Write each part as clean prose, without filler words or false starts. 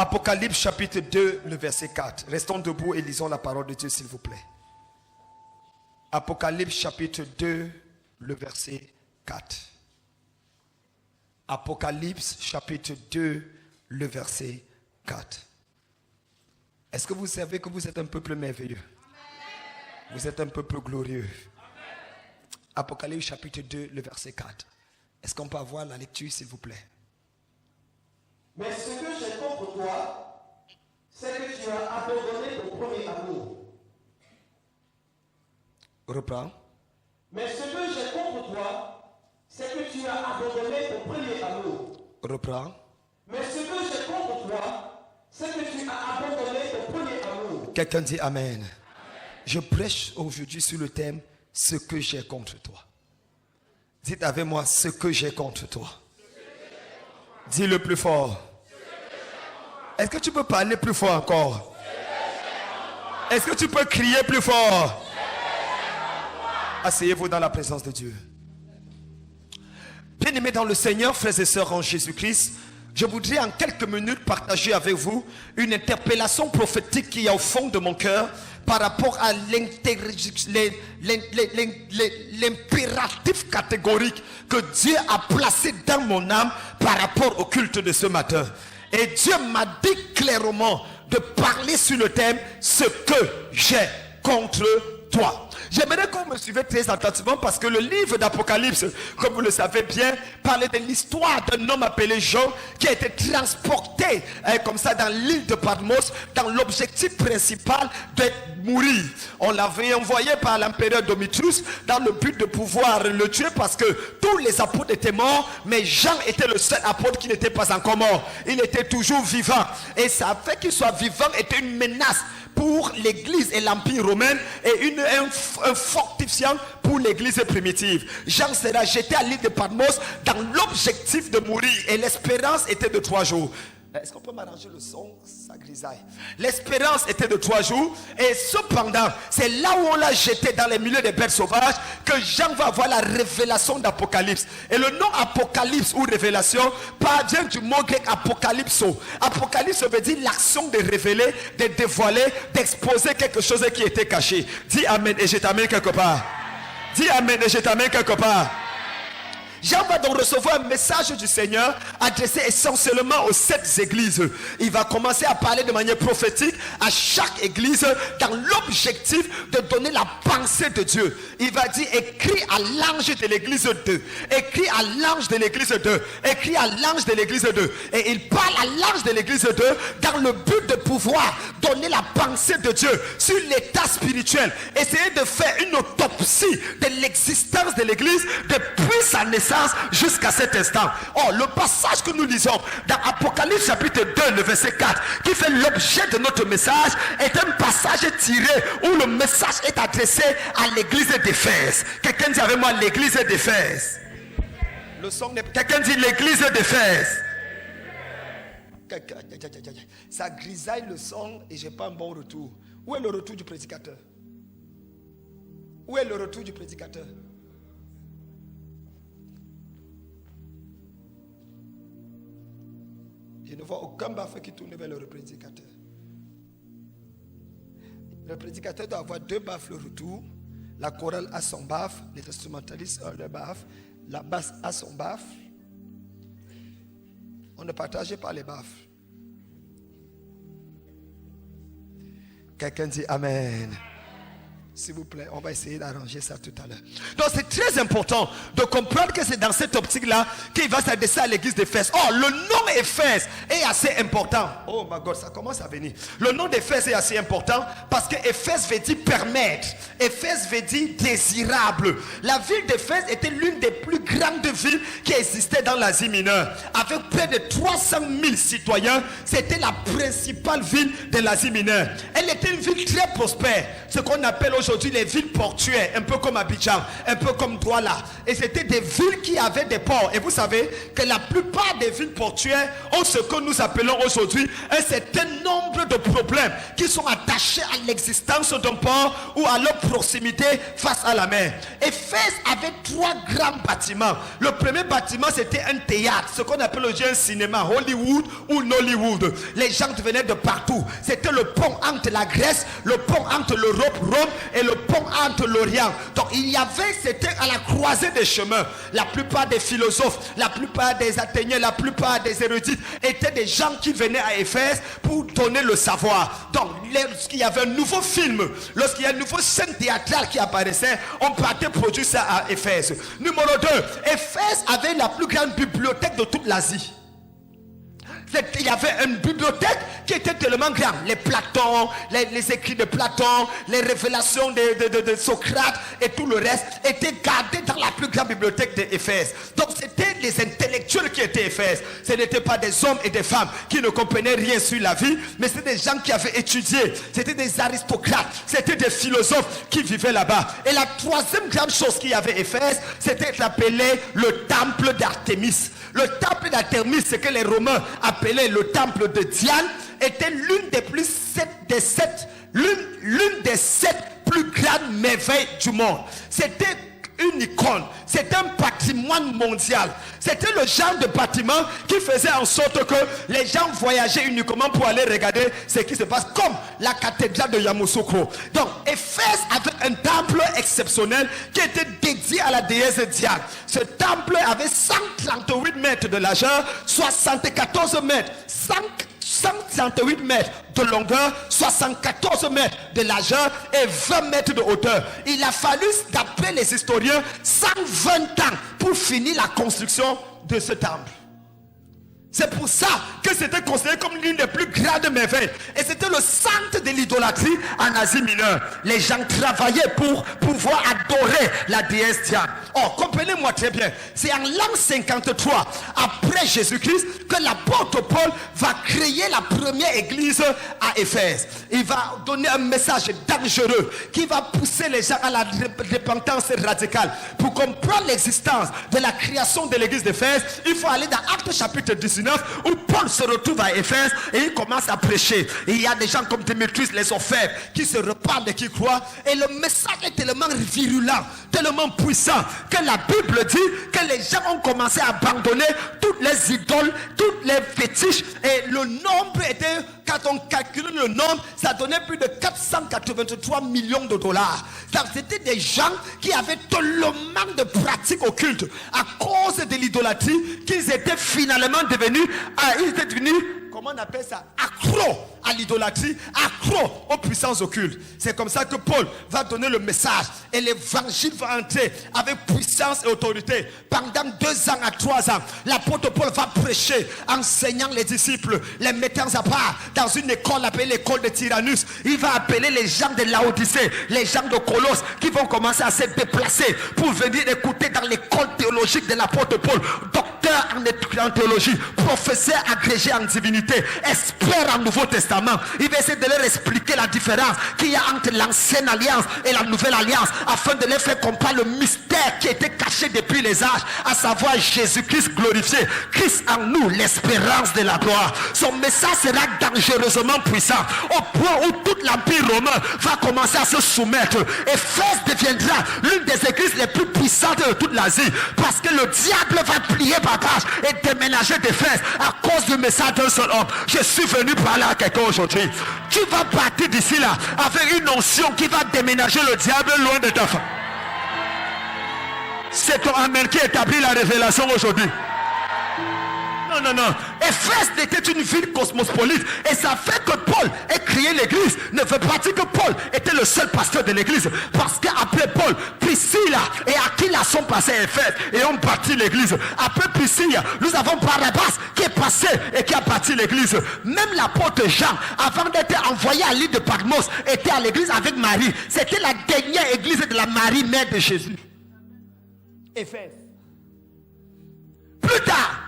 Apocalypse chapitre 2, le verset 4. Restons debout et lisons la parole de Dieu, s'il vous plaît. Apocalypse chapitre 2, le verset 4. Apocalypse chapitre 2, le verset 4. Est-ce que vous savez que vous êtes un peuple merveilleux? Amen. Vous êtes un peuple glorieux. Amen. Apocalypse chapitre 2, le verset 4. Est-ce qu'on peut avoir la lecture, s'il vous plaît? Mais ce que j'ai contre toi, c'est que tu as abandonné ton premier amour. Reprends. Mais ce que j'ai contre toi, c'est que tu as abandonné ton premier amour. Reprends. Mais ce que j'ai contre toi, c'est que tu as abandonné ton premier amour. Quelqu'un dit Amen. Amen. Je prêche aujourd'hui sur le thème ce que j'ai contre toi. Dites avec moi ce que j'ai contre toi. Dis le plus fort. Est-ce que tu peux parler plus fort encore? Est-ce que tu peux crier plus fort? Asseyez-vous dans la présence de Dieu. Bien-aimés dans le Seigneur, frères et sœurs en Jésus-Christ, je voudrais en quelques minutes partager avec vous une interpellation prophétique qui est au fond de mon cœur par rapport à l'impératif catégorique que Dieu a placé dans mon âme par rapport au culte de ce matin. Et Dieu m'a dit clairement de parler sur le thème « Ce que j'ai contre toi ». J'aimerais que vous me suiviez très attentivement parce que le livre d'Apocalypse, comme vous le savez bien, parlait de l'histoire d'un homme appelé Jean qui a été transporté comme ça dans l'île de Patmos dans l'objectif principal de mourir. On l'avait envoyé par l'empereur Domitius dans le but de pouvoir le tuer parce que tous les apôtres étaient morts, mais Jean était le seul apôtre qui n'était pas encore mort. Il était toujours vivant et ça fait qu'il soit vivant était une menace pour l'église et l'empire romain et un fortifiant pour l'église primitive. Jean sera jeté à l'île de Patmos dans l'objectif de mourir et l'espérance était de 3 jours. Est-ce qu'on peut m'arranger le son? Ça grisaille. L'espérance était de 3 jours. Et cependant, c'est là où on l'a jeté dans les milieux des bêtes sauvages que Jean va avoir la révélation d'Apocalypse. Et le nom Apocalypse ou révélation vient du mot grec apocalypso. Apocalypse veut dire l'action de révéler, de dévoiler, d'exposer quelque chose qui était caché. Dis Amen et je t'amène quelque part. Dis Amen et je t'amène quelque part. Jean va donc recevoir un message du Seigneur adressé essentiellement aux 7 églises. Il va commencer à parler de manière prophétique à chaque église dans l'objectif de donner la pensée de Dieu. Il va dire écrit à l'ange de l'église 2, écrit à l'ange de l'église 2, écrit à l'ange de l'église 2. Et il parle à l'ange de l'église 2 dans le but de pouvoir donner la pensée de Dieu sur l'état spirituel. Essayer de faire une autopsie de l'existence de l'église depuis sa naissance jusqu'à cet instant. Oh, le passage que nous lisons dans Apocalypse chapitre 2, le verset 4, qui fait l'objet de notre message, est un passage tiré où le message est adressé à l'église d'Éphèse. Quelqu'un dit avec moi l'église d'Éphèse. Le son n'est... Quelqu'un dit l'église d'Éphèse. Ça grisaille le son et j'ai pas un bon retour. Où est le retour du prédicateur? Où est le retour du prédicateur? Je ne vois aucun baffle qui tourne vers le prédicateur. Le prédicateur doit avoir 2 baffles retour. La chorale a son baffle, les instrumentalistes ont leur baffle, la basse a son baffle. On ne partage pas les baffles. Quelqu'un dit Amen. S'il vous plaît, on va essayer d'arranger ça tout à l'heure. Donc c'est très important de comprendre que c'est dans cette optique-là qu'il va s'adresser à l'église d'Éphèse. Oh, le nom Éphèse est assez important. Oh my God, ça commence à venir. Le nom d'Éphèse est assez important parce que Éphèse veut dire permettre. Éphèse veut dire désirable. La ville d'Éphèse était l'une des plus grandes villes qui existaient dans l'Asie mineure. Avec près de 300 000 citoyens, c'était la principale ville de l'Asie mineure. Elle était une ville très prospère, ce qu'on appelle aujourd'hui les villes portuaires, un peu comme Abidjan, un peu comme Douala. Et c'était des villes qui avaient des ports. Et vous savez que la plupart des villes portuaires ont ce que nous appelons aujourd'hui un certain nombre de problèmes qui sont attachés à l'existence d'un port ou à leur proximité face à la mer. Éphèse avait 3 grands bâtiments. Le premier bâtiment, c'était un théâtre, ce qu'on appelle aujourd'hui un cinéma, Hollywood ou Nollywood. Les gens venaient de partout. C'était le pont entre la Grèce, le pont entre l'Europe, Rome, et le pont entre l'Orient. Donc il y avait, c'était à la croisée des chemins. La plupart des philosophes, la plupart des Athéniens, la plupart des érudits étaient des gens qui venaient à Éphèse pour donner le savoir. Donc lorsqu'il y avait un nouveau film, lorsqu'il y a une nouvelle scène théâtrale qui apparaissait, on partait produire ça à Éphèse. Numéro 2, Éphèse avait la plus grande bibliothèque de toute l'Asie. Il y avait une bibliothèque qui était tellement grande. Les Platons, les écrits de Platon, les révélations de Socrate et tout le reste étaient gardés dans la plus grande bibliothèque d'Éphèse. Donc c'était les intellectuels qui étaient Éphèse. Ce n'étaient pas des hommes et des femmes qui ne comprenaient rien sur la vie, mais c'était des gens qui avaient étudié. C'était des aristocrates, c'était des philosophes qui vivaient là-bas. Et la troisième grande chose qu'il y avait Éphèse, c'était appelé le temple d'Artémis. Le temple d'Artémis, ce que les Romains appelaient le temple de Diane, était l'une des sept plus grandes merveilles du monde. C'était une icône, c'était un patrimoine mondial. C'était le genre de bâtiment qui faisait en sorte que les gens voyageaient uniquement pour aller regarder ce qui se passe, comme la cathédrale de Yamoussoukro. Donc Éphèse avait un temple exceptionnel qui était dédié à la déesse Diane. Ce temple avait 138 mètres de largeur, 74 mètres, 138 mètres de longueur, 74 mètres de largeur et 20 mètres de hauteur. Il a fallu, d'après les historiens, 120 ans pour finir la construction de ce temple. C'est pour ça que c'était considéré comme l'une des plus grandes merveilles. Et c'était le centre de l'idolâtrie en Asie mineure. Les gens travaillaient pour pouvoir adorer la déesse Diane. Oh, comprenez-moi très bien. C'est en l'an 53, après Jésus-Christ, que l'apôtre Paul va créer la première église à Éphèse. Il va donner un message dangereux qui va pousser les gens à la repentance radicale. Pour comprendre l'existence de la création de l'église d'Éphèse, il faut aller dans Actes chapitre 19, où Paul se retrouve à Éphèse et il commence à prêcher. Et il y a des gens comme Démétrius, les Orfèvres, qui se reparlent et qui croient. Et le message est tellement virulent, tellement puissant, que la Bible dit que les gens ont commencé à abandonner toutes les idoles, toutes les fétiches. Et le nombre était, quand on calcule le nombre, ça donnait plus de 483 millions de dollars. C'était des gens qui avaient tellement de pratiques occultes à cause de l'idolâtrie qu'ils étaient finalement devenus, comment on appelle ça, accro à l'idolâtrie, accro aux puissances occultes. C'est comme ça que Paul va donner le message et l'évangile va entrer avec puissance et autorité. Pendant 2 ans à 3 ans, l'apôtre Paul va prêcher, enseignant les disciples, les mettant à part dans une école appelée l'école de Tyrannus. Il va appeler les gens de Laodicée, les gens de Colosse qui vont commencer à se déplacer pour venir écouter dans l'école théologique de l'apôtre Paul. Docteur en théologie, professeur agrégé en divinité, expert en Nouveau Testament. Il va essayer de leur expliquer la différence qu'il y a entre l'ancienne alliance et la nouvelle alliance, afin de leur faire comprendre le mystère qui était caché depuis les âges, à savoir Jésus-Christ glorifié, Christ en nous, l'espérance de la gloire. Son message sera dangereusement puissant, au point où tout l'empire romain va commencer à se soumettre. Éphèse deviendra l'une des églises les plus puissantes de toute l'Asie, parce que le diable va plier bagage et déménager d'Éphèse à cause du message d'un seul homme. Je suis venu parler à quelqu'un aujourd'hui. Tu vas partir d'ici là avec une onction qui va déménager le diable loin de ta femme. C'est ton amen qui établit la révélation aujourd'hui. Non. Éphèse était une ville cosmopolite. Et ça fait que Paul ait créé l'église ne veut pas dire que Paul était le seul pasteur de l'église. Parce qu'après Paul, Priscilla et Aquila sont passés à Éphèse et ont bâti l'église. Après Priscilla, nous avons Barnabas qui est passé et qui a bâti l'église. Même l'apôtre Jean, avant d'être envoyé à l'île de Patmos, était à l'église avec Marie. C'était la dernière église de la Marie, mère de Jésus. Éphèse. Plus tard,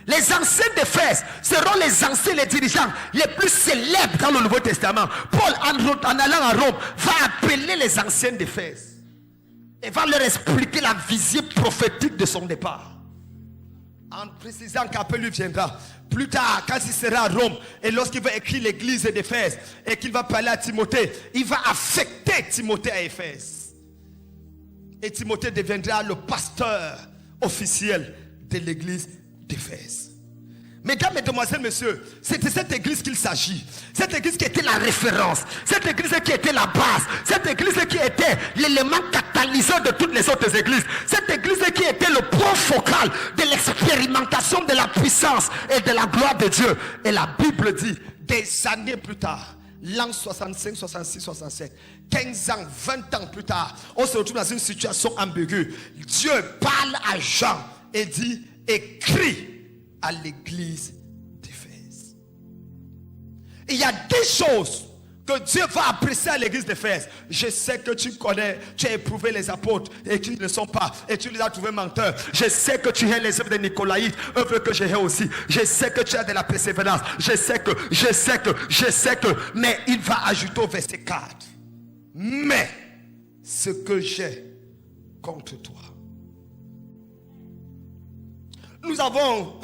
Les anciens d'Éphèse seront les anciens, les dirigeants les plus célèbres dans le Nouveau Testament. Paul, en allant à Rome, va appeler les anciens d'Éphèse et va leur expliquer la vision prophétique de son départ. En précisant qu'après lui viendra plus tard, quand il sera à Rome et lorsqu'il va écrire l'église d'Éphèse et qu'il va parler à Timothée, il va affecter Timothée à Éphèse. Et Timothée deviendra le pasteur officiel de l'église d'Éphèse. Mesdames, mesdemoiselles, messieurs, c'est de cette église qu'il s'agit. Cette église qui était la référence, cette église qui était la base, cette église qui était l'élément catalyseur de toutes les autres églises, cette église qui était le point focal de l'expérimentation de la puissance et de la gloire de Dieu. Et la Bible dit, des années plus tard, l'an 65, 66, 67, 15 ans, 20 ans plus tard, on se retrouve dans une situation ambiguë. Dieu parle à Jean et dit, écris à l'église d'Éphèse. Il y a des choses que Dieu va apprécier à l'église d'Éphèse. Je sais que tu connais, tu as éprouvé les apôtres et qu'ils ne sont pas, et tu les as trouvés menteurs. Je sais que tu as les œuvres de Nicolaïtes, œuvres que j'ai aussi. Je sais que tu as de la persévérance. Je sais que, mais il va ajouter au verset 4. Mais ce que j'ai contre toi. Nous avons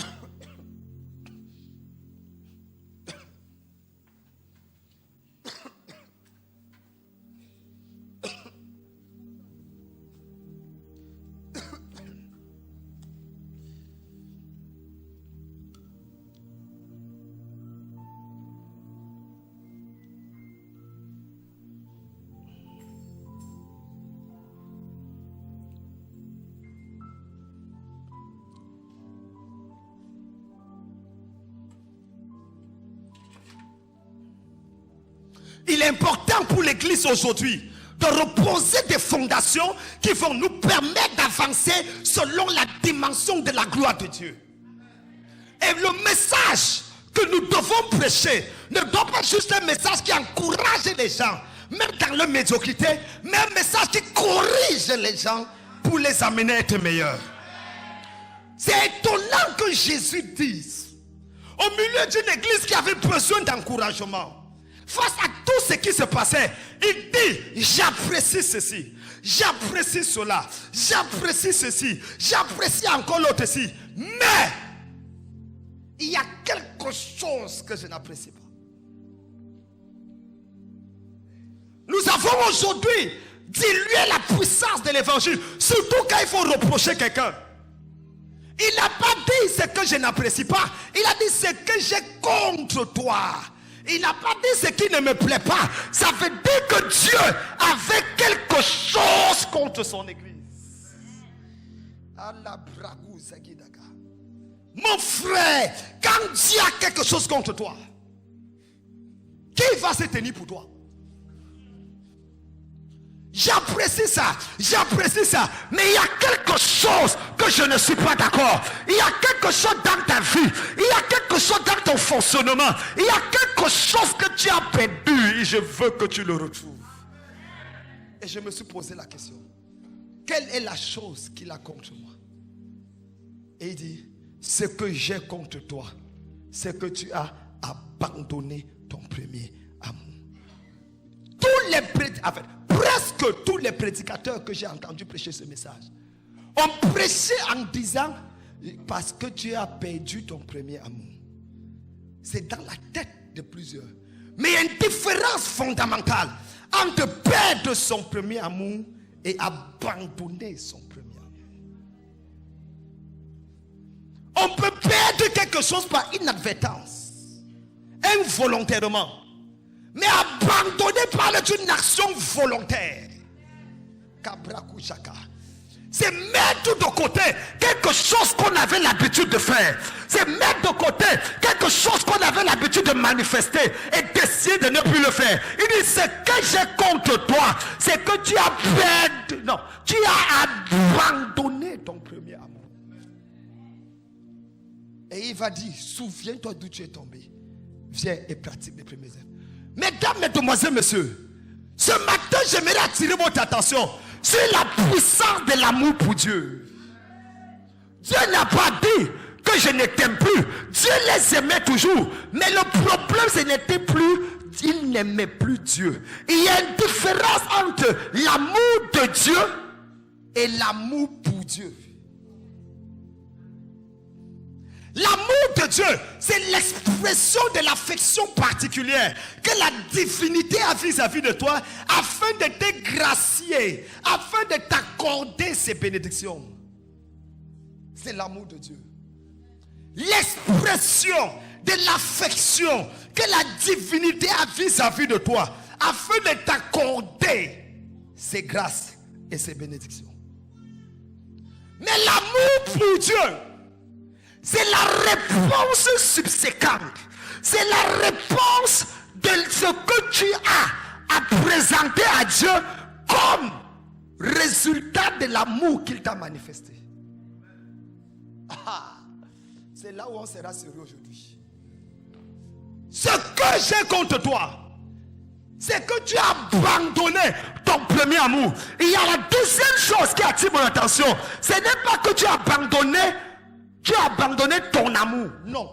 il est important pour l'église aujourd'hui de reposer des fondations qui vont nous permettre d'avancer selon la dimension de la gloire de Dieu. Et le message que nous devons prêcher ne doit pas juste un message qui encourage les gens, même dans leur médiocrité, mais un message qui corrige les gens pour les amener à être meilleurs. C'est étonnant que Jésus dise, au milieu d'une église qui avait besoin d'encouragement, face à tout ce qui se passait, il dit, j'apprécie ceci, j'apprécie cela, j'apprécie ceci, j'apprécie encore l'autre ci, mais il y a quelque chose que je n'apprécie pas. Nous avons aujourd'hui dilué la puissance de l'évangile, surtout quand il faut reprocher quelqu'un. Il n'a pas dit ce que je n'apprécie pas, il a dit ce que j'ai contre toi. Il n'a pas dit ce qui ne me plaît pas. Ça veut dire que Dieu avait quelque chose contre son église. Mon frère, quand Dieu a quelque chose contre toi, qui va se tenir pour toi? J'apprécie ça, mais il y a quelque chose que je ne suis pas d'accord. Il y a quelque chose dans ta vie, il y a quelque chose dans ton fonctionnement, il y a quelque chose que tu as perdu et je veux que tu le retrouves. Et je me suis posé la question, quelle est la chose qu'il a contre moi? Et il dit, ce que j'ai contre toi, c'est que tu as abandonné ton premier amour. Presque tous les prédicateurs que j'ai entendus prêcher ce message ont prêché en disant, parce que tu as perdu ton premier amour. C'est dans la tête de plusieurs. Mais il y a une différence fondamentale entre perdre son premier amour et abandonner son premier amour. On peut perdre quelque chose par inadvertance, involontairement. Mais abandonner parle d'une action volontaire. C'est mettre de côté quelque chose qu'on avait l'habitude de faire. C'est mettre de côté quelque chose qu'on avait l'habitude de manifester et d'essayer de ne plus le faire. Il dit, ce que j'ai contre toi, c'est que tu as perdu, non, tu as abandonné ton premier amour. Et il va dire, souviens-toi d'où tu es tombé. Viens et pratique les premières œuvres. Mesdames, mesdemoiselles, messieurs, ce matin, j'aimerais attirer votre attention sur la puissance de l'amour pour Dieu. Dieu n'a pas dit que je ne t'aime plus. Dieu les aimait toujours. Mais le problème, ce n'était plus, il n'aimait plus Dieu. Il y a une différence entre l'amour de Dieu et l'amour pour Dieu. L'amour de Dieu, c'est l'expression de l'affection particulière que la divinité a vis-à-vis de toi afin de te gracier, afin de t'accorder ses bénédictions. C'est l'amour de Dieu. L'expression de l'affection que la divinité a vis-à-vis de toi afin de t'accorder ses grâces et ses bénédictions. Mais l'amour pour Dieu, c'est la réponse subséquente. C'est la réponse de ce que tu as à présenter à Dieu comme résultat de l'amour qu'il t'a manifesté. C'est là où on sera sérieux aujourd'hui. Ce que j'ai contre toi, c'est que tu as abandonné ton premier amour. Il y a la deuxième chose qui attire mon attention. Ce n'est pas que tu as abandonné ton amour. Non.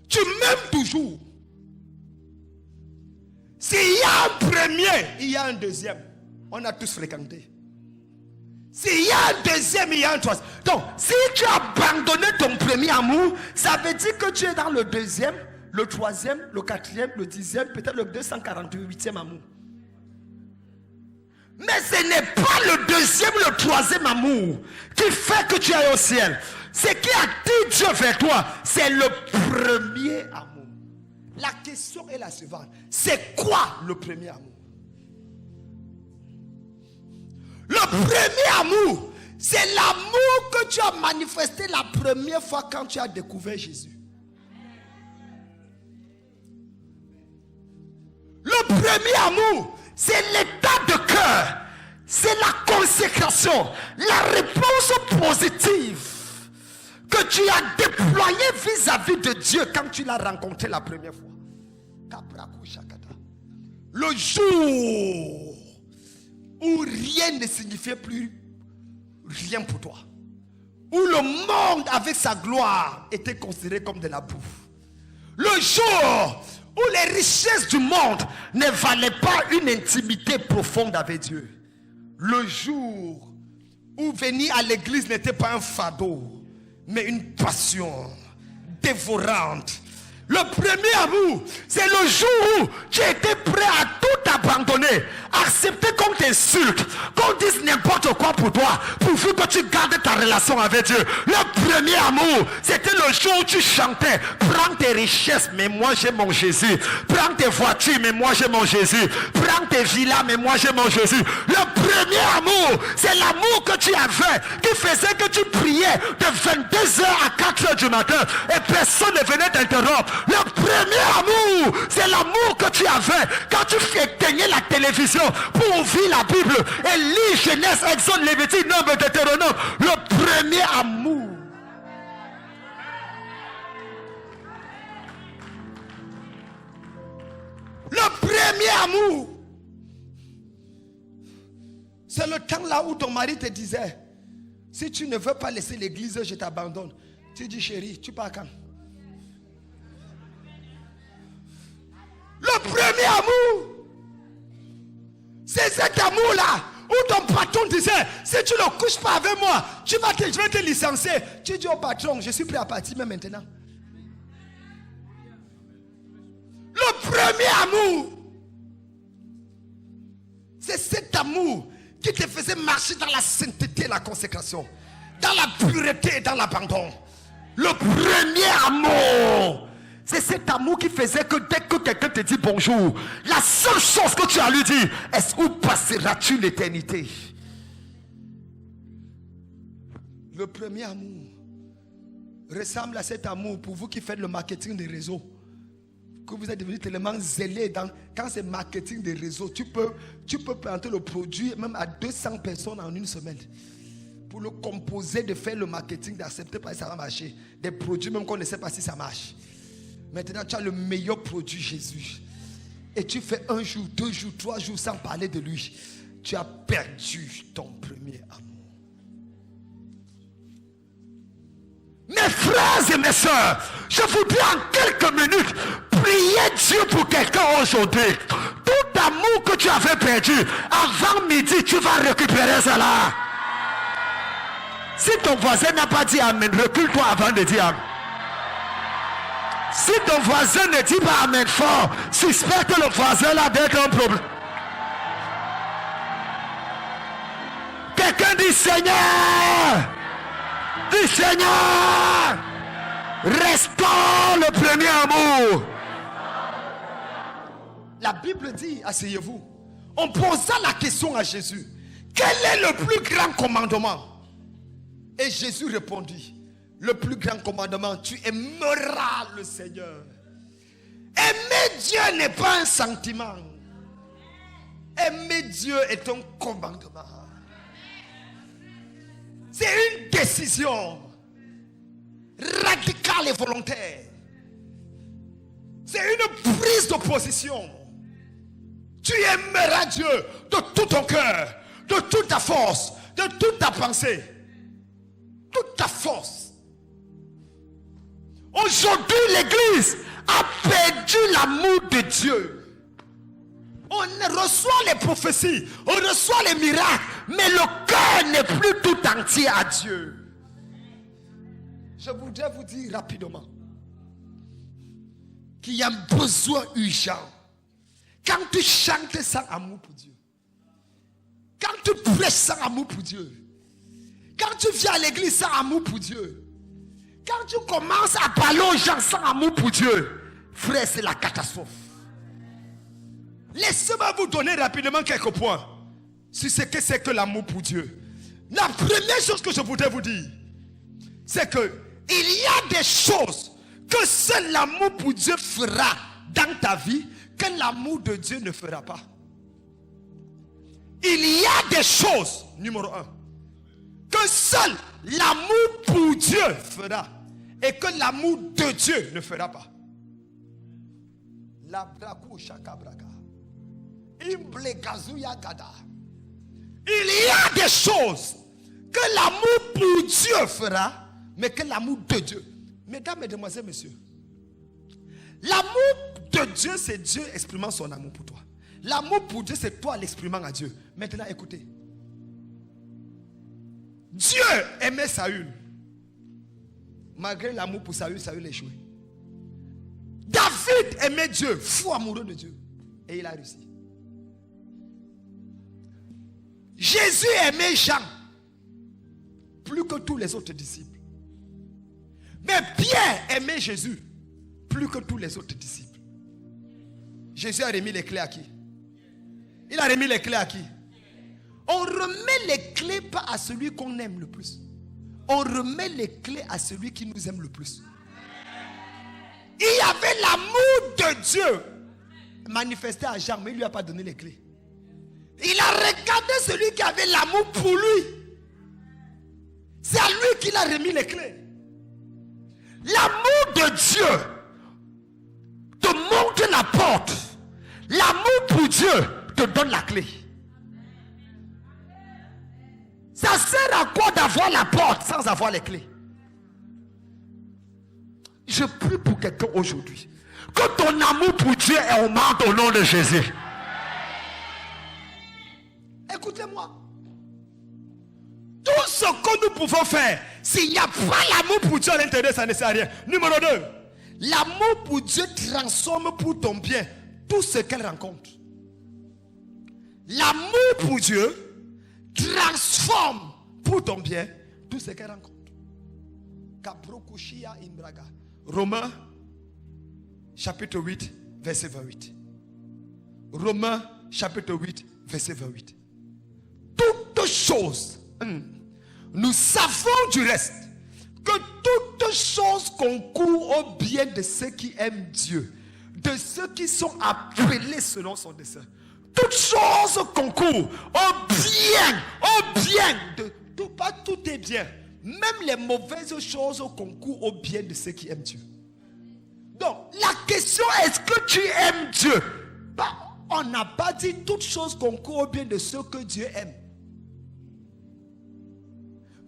Tu m'aimes toujours. S'il y a un premier, il y a un deuxième. On a tous fréquenté. S'il y a un deuxième, il y a un troisième. Donc, si tu as abandonné ton premier amour, ça veut dire que tu es dans le deuxième, le troisième, le quatrième, le dixième, peut-être le 248e amour. Mais ce n'est pas le deuxième, le troisième amour qui fait que tu ailles au ciel. Ce qui attire Dieu vers toi, c'est le premier amour. La question est la suivante. C'est quoi le premier amour? Le premier amour, c'est l'amour que tu as manifesté la première fois quand tu as découvert Jésus. Le premier amour, c'est l'état de cœur, c'est la consécration, la réponse positive que tu as déployée vis-à-vis de Dieu quand tu l'as rencontré la première fois. Le jour où rien ne signifiait plus rien pour toi, où le monde avec sa gloire était considéré comme de la bouffe, le jour où les richesses du monde ne valaient pas une intimité profonde avec Dieu, le jour où venir à l'église n'était pas un fardeau mais une passion dévorante. Le premier amour, c'est le jour où tu étais prêt à tout abandonner, accepter qu'on t'insulte, qu'on dise n'importe quoi pour toi, pourvu que tu gardes ta relation avec Dieu. Le premier amour, c'était le jour où tu chantais, prends tes richesses, mais moi j'ai mon Jésus. Prends tes voitures, mais moi j'ai mon Jésus. Prends tes villas, mais moi j'ai mon Jésus. Le premier amour, c'est l'amour que tu avais, qui faisait que tu priais de 22h à 4h du matin, et personne ne venait t'interrompre. Le premier amour, c'est l'amour que tu avais quand tu éteignais la télévision pour ouvrir la Bible et lire Genèse, Exode, Lévitique, Nombre, Deutéronome. Le premier amour. Le premier amour, c'est le temps là où ton mari te disait, si tu ne veux pas laisser l'église, je t'abandonne. Tu dis, chérie, tu pars quand? Le premier amour, c'est cet amour-là où ton patron disait, si tu ne couches pas avec moi, je vais te licencier. Tu dis au patron, je suis prêt à partir même maintenant. Le premier amour, c'est cet amour qui te faisait marcher dans la sainteté et la consécration, dans la pureté et dans l'abandon. Le premier amour, c'est cet amour qui faisait que dès que quelqu'un te dit bonjour, la seule chose que tu as lui dit, est-ce où passeras-tu l'éternité? Le premier amour ressemble à cet amour pour vous qui faites le marketing des réseaux, que vous êtes devenu tellement zélé quand c'est marketing des réseaux, tu peux présenter le produit même à 200 personnes en une semaine. Pour le composer, de faire le marketing, d'accepter pas si ça va marcher. Des produits même qu'on ne sait pas si ça marche. Maintenant, tu as le meilleur produit, Jésus. Et tu fais 1 jour, 2 jours, 3 jours sans parler de lui. Tu as perdu ton premier amour. Mes frères et mes sœurs, je voudrais en quelques minutes prier Dieu pour quelqu'un aujourd'hui. Tout amour que tu avais perdu, avant midi, tu vas récupérer cela. Si ton voisin n'a pas dit Amen, recule-toi avant de dire Amen. Si ton voisin ne dit pas Amen fort, suspecte le voisin là d'être un problème. Quelqu'un dit Seigneur, restaure le premier amour. La Bible dit, asseyez-vous, on posa la question à Jésus, quel est le plus grand commandement? Et Jésus répondit, le plus grand commandement, tu aimeras le Seigneur. Aimer Dieu n'est pas un sentiment. Aimer Dieu est un commandement. C'est une décision radicale et volontaire. C'est une prise de position. Tu aimeras Dieu de tout ton cœur, de toute ta force, de toute ta pensée, toute ta force. Aujourd'hui, l'Église a perdu l'amour de Dieu. On reçoit les prophéties, on reçoit les miracles, mais le cœur n'est plus tout entier à Dieu. Je voudrais vous dire rapidement qu'il y a un besoin urgent. Quand tu chantes sans amour pour Dieu, quand tu prêches sans amour pour Dieu, quand tu viens à l'église sans amour pour Dieu, quand tu commences à parler aux gens sans amour pour Dieu, frère, c'est la catastrophe. Laissez-moi vous donner rapidement quelques points sur ce que c'est que l'amour pour Dieu. La première chose que je voudrais vous dire, c'est que il y a des choses que seul l'amour pour Dieu fera dans ta vie que l'amour de Dieu ne fera pas. Il y a des choses, numéro 1, que seul l'amour pour Dieu fera et que l'amour de Dieu ne fera pas. Il y a des choses que l'amour pour Dieu fera, mais que l'amour de Dieu. Mesdames, mesdemoiselles, messieurs, l'amour de Dieu, c'est Dieu exprimant son amour pour toi. L'amour pour Dieu, c'est toi l'exprimant à Dieu. Maintenant, écoutez. Dieu aimait Saül. Malgré l'amour pour Saül, Saül a échoué. David aimait Dieu, fou amoureux de Dieu. Et il a réussi. Jésus aimait Jean plus que tous les autres disciples. Mais Pierre aimait Jésus plus que tous les autres disciples. Jésus a remis les clés à qui? Il a remis les clés à qui? On remet les clés pas à celui qu'on aime le plus. On remet les clés à celui qui nous aime le plus. Il y avait l'amour de Dieu manifesté à Jean, mais il ne lui a pas donné les clés. Il a regardé celui qui avait l'amour pour lui. C'est à lui qu'il a remis les clés. L'amour de Dieu te montre la porte. L'amour pour Dieu te donne la clé. Ça sert à quoi d'avoir la porte sans avoir les clés? Je prie pour quelqu'un aujourd'hui. Que ton amour pour Dieu augmente au nom de Jésus. Écoutez-moi. Tout ce que nous pouvons faire, s'il n'y a pas l'amour pour Dieu à l'intérieur, ça ne sert à rien. Numéro 2. L'amour pour Dieu transforme pour ton bien tout ce qu'elle rencontre. L'amour pour Dieu transforme pour ton bien tout ce qu'elle rencontre. Romains chapitre 8 verset 28. Romains chapitre 8 verset 28. Toutes choses, nous savons du reste que toutes choses concourent au bien de ceux qui aiment Dieu, de ceux qui sont appelés selon son dessein. Toutes choses concourent au bien de tout, pas tout est bien. Même les mauvaises choses concourent au bien de ceux qui aiment Dieu. Donc, la question est-ce que tu aimes Dieu? On n'a pas dit toutes choses concourent au bien de ceux que Dieu aime.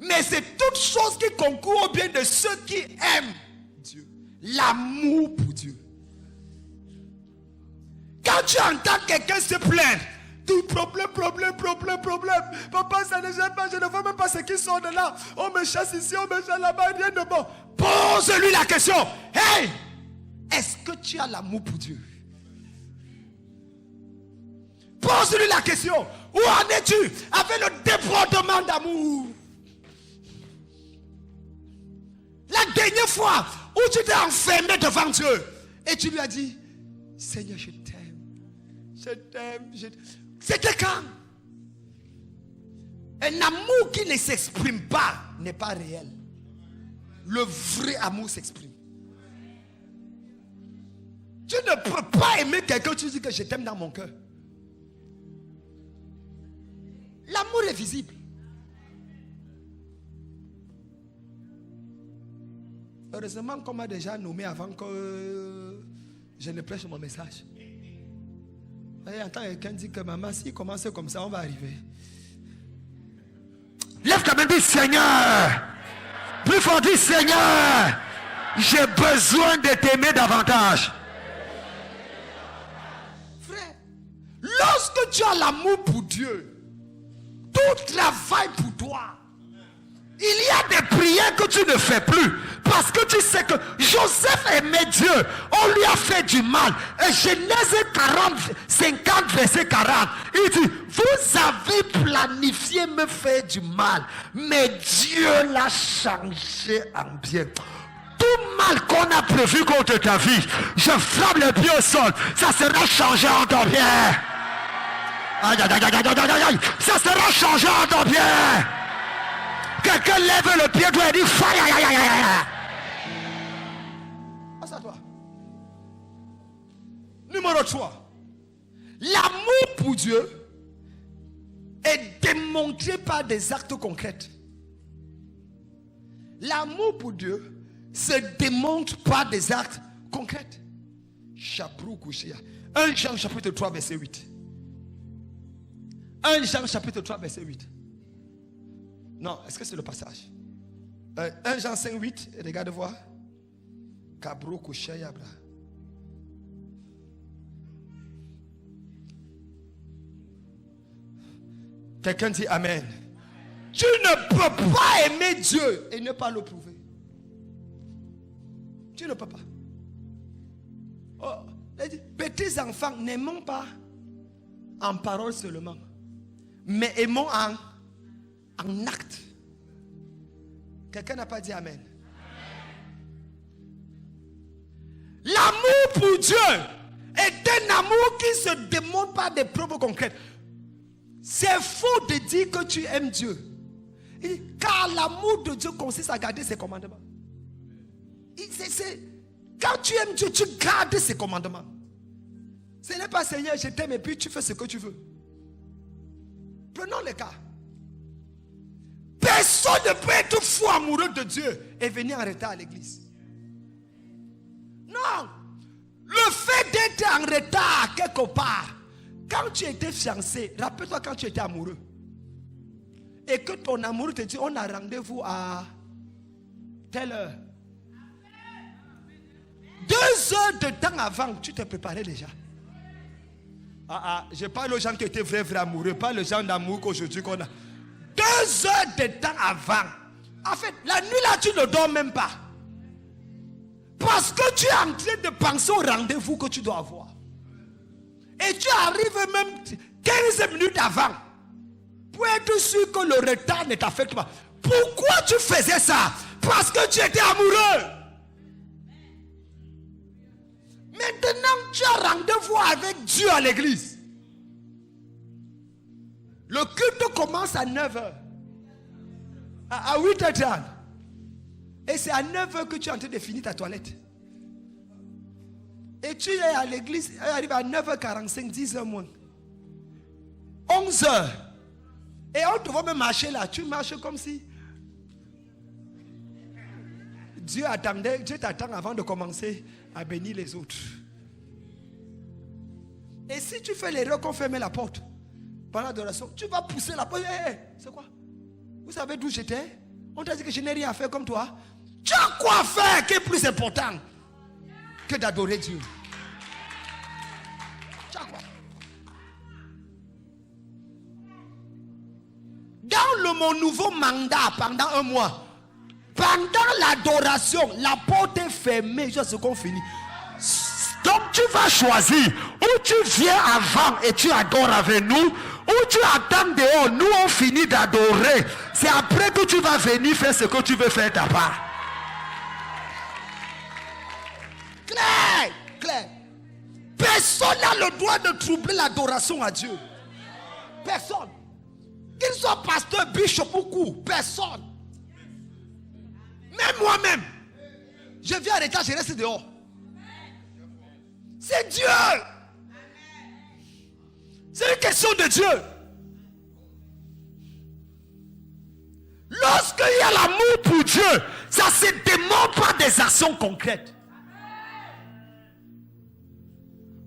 Mais c'est toute chose qui concourt au bien de ceux qui aiment Dieu. L'amour pour Dieu. Quand tu entends quelqu'un se plaindre, tout problème. Papa, ça ne gêne pas, je ne vois même pas ce qui sort de là. On me chasse ici, on me chasse là-bas, rien de bon. Pose-lui la question. Hey, est-ce que tu as l'amour pour Dieu? Pose-lui la question. Où en es-tu avec le débordement d'amour? La dernière fois où tu t'es enfermé devant Dieu et tu lui as dit, Seigneur, je t'aime. Je t'aime. C'était quand? Un amour qui ne s'exprime pas n'est pas réel. Le vrai amour s'exprime. Tu ne peux pas aimer quelqu'un, tu dis que je t'aime dans mon cœur. L'amour est visible. Heureusement qu'on m'a déjà nommé avant que je ne prêche mon message. Et entend quelqu'un dit que maman, s'il commence comme ça, on va arriver. Lève ta main, dis Seigneur. Plus fort, dis Seigneur. J'ai besoin de t'aimer davantage. Frère, lorsque tu as l'amour pour Dieu, tout travaille pour toi. Il y a des prières que tu ne fais plus. Parce que tu sais que Joseph aimait Dieu. On lui a fait du mal. Et Genèse 50 verset 40. Il dit, vous avez planifié me faire du mal. Mais Dieu l'a changé en bien. Tout mal qu'on a prévu contre ta vie, je frappe le pied au sol. Ça sera changé en ton bien. Aïe, aïe, aïe, aïe, aïe, aïe. Ça sera changé en ton bien. Quelqu'un lève le pied et dit fire, aïe, aïe, aïe, aïe. Passe à toi. Numéro 3. L'amour pour Dieu est démontré par des actes concrets. L'amour pour Dieu se démontre par des actes concrets. Chaprou Kouchia. 1 Jean chapitre 3 verset 8. 1 Jean chapitre 3 verset 8. Non, est-ce que c'est le passage? 1 Jean 5, 8, regarde voir. Kabro Kouchayabra. Quelqu'un dit Amen. Tu ne peux pas aimer Dieu et ne pas le prouver. Tu ne peux pas. Oh, petits enfants, n'aimons pas en parole seulement, mais aimons en acte. Quelqu'un n'a pas dit Amen. L'amour pour Dieu est un amour qui se démontre par des preuves concrètes. C'est faux de dire que tu aimes Dieu. Car l'amour de Dieu consiste à garder ses commandements. Quand tu aimes Dieu, tu gardes ses commandements. Ce n'est pas Seigneur, je t'aime et puis tu fais ce que tu veux. Prenons le cas. Personne ne peut être fou amoureux de Dieu et venir en retard à l'église. Non. Le fait d'être en retard quelque part, quand tu étais fiancé, rappelle-toi quand tu étais amoureux. Et que ton amoureux te dit, on a rendez-vous à telle heure. 2 heures de temps avant, tu te préparais déjà. Je parle aux gens qui étaient vrais amoureux, pas les gens d'amour qu'aujourd'hui qu'on a. 2 heures de temps avant. En fait, la nuit là, tu ne dors même pas. Parce que tu es en train de penser au rendez-vous que tu dois avoir. Et tu arrives même 15 minutes avant. Pour être sûr que le retard ne t'affecte pas. Pourquoi tu faisais ça? Parce que tu étais amoureux. Maintenant, tu as rendez-vous avec Dieu à l'église. Le culte commence à 9h. À 8h30. Et c'est à 9h que tu es en train de finir ta toilette. Et tu es à l'église, elle arrive à 9h45, 10h moins. 11h. Et on te voit même marcher là. Tu marches comme si Dieu t'attend avant de commencer à bénir les autres. Et si tu fais l'erreur qu'on ferme la porte pendant l'adoration, tu vas pousser la porte. Hey, c'est quoi? Vous savez d'où j'étais? On t'a dit que je n'ai rien à faire comme toi. Tu as quoi faire qui est plus important que d'adorer Dieu? Tu as quoi? Dans mon nouveau mandat, pendant un mois, pendant l'adoration, la porte est fermée jusqu'à ce qu'on finit. Donc tu vas choisir où tu viens avant et tu adores avec nous, ou tu attends dehors, nous on finit d'adorer. C'est après que tu vas venir faire ce que tu veux faire ta part. Claire, clair. Personne n'a le droit de troubler l'adoration à Dieu. Personne. Qu'il soit pasteur, bishop ou coup, personne. Même moi-même, je viens à l'état, je reste dehors. C'est Dieu. C'est une question de Dieu. Lorsqu'il y a l'amour pour Dieu, ça se démontre par des actions concrètes.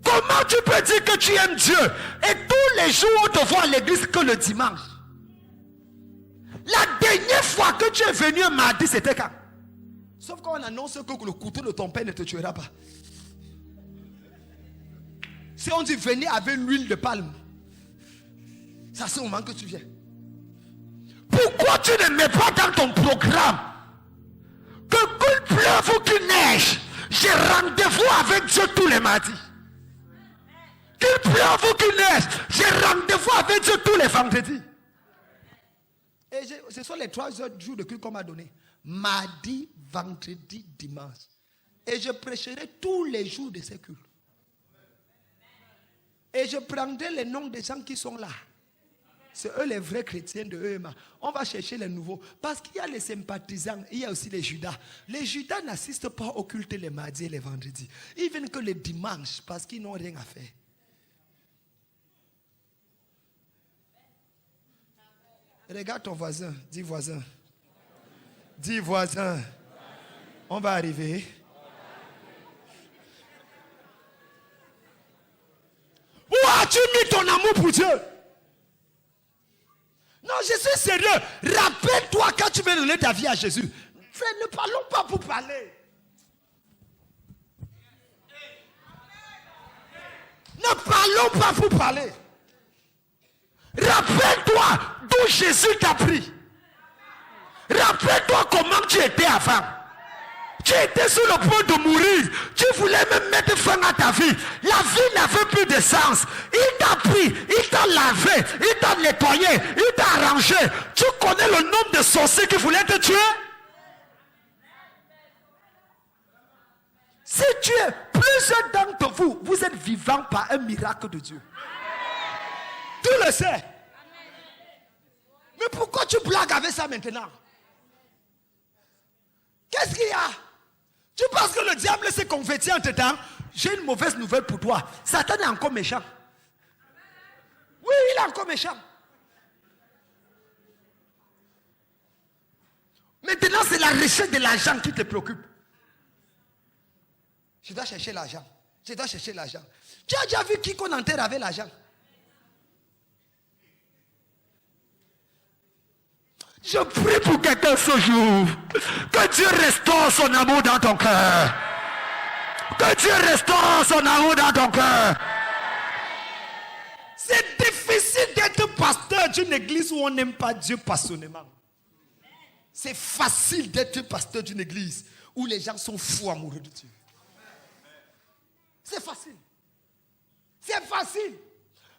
Comment tu peux dire que tu aimes Dieu et tous les jours on te voit à l'église que le dimanche? La dernière fois que tu es venu un mardi, c'était quand? Sauf quand on annonce que le couteau de ton père ne te tuera pas. Si on dit venez avec l'huile de palme, ça c'est au moment que tu viens. Pourquoi tu ne mets pas dans ton programme que qu'il pleuve ou qu'il neige, j'ai rendez-vous avec Dieu tous les mardis? Qu'il pleuve ou qu'il neige, j'ai rendez-vous avec Dieu tous les vendredis. Et ce sont les 3 jours de culte qu'on m'a donné. Mardi, vendredi, dimanche. Et je prêcherai tous les jours de ces cultes. Et je prendrai les noms des gens qui sont là. C'est eux les vrais chrétiens de EMA. On va chercher les nouveaux. Parce qu'il y a les sympathisants, il y a aussi les Judas. Les Judas n'assistent pas au culte les mardis et les vendredis. Ils viennent que les dimanches parce qu'ils n'ont rien à faire. Regarde ton voisin, dis voisin. Dis voisin. On va arriver. Où as-tu mis ton amour pour Dieu? Non, je suis sérieux. Rappelle-toi quand tu veux donner ta vie à Jésus. Frère, ne parlons pas pour parler. Ne parlons pas pour parler. Rappelle-toi d'où Jésus t'a pris. Rappelle-toi comment tu étais avant. Tu étais sur le point de mourir. Tu voulais même mettre fin à ta vie. La vie n'avait plus de sens. Il t'a pris, il t'a lavé, il t'a nettoyé, il t'a arrangé. Tu connais le nombre de sorciers qui voulaient te tuer? Si tu es, plusieurs d'entre vous, vous êtes vivants par un miracle de Dieu. Tu le sais. Mais pourquoi tu blagues avec ça maintenant? Qu'est-ce qu'il y a? Tu penses que le diable s'est converti en te temps? J'ai une mauvaise nouvelle pour toi. Satan est encore méchant. Oui, il est encore méchant. Maintenant, c'est la recherche de l'argent qui te préoccupe. Je dois chercher l'argent. Je dois chercher l'argent. Tu as déjà vu qui qu'on enterre avec l'argent? Je prie pour quelqu'un ce jour. Que Dieu restaure son amour dans ton cœur. Que Dieu restaure son amour dans ton cœur. C'est difficile d'être pasteur d'une église où on n'aime pas Dieu passionnément. C'est facile d'être pasteur d'une église où les gens sont fous amoureux de Dieu. C'est facile. C'est facile.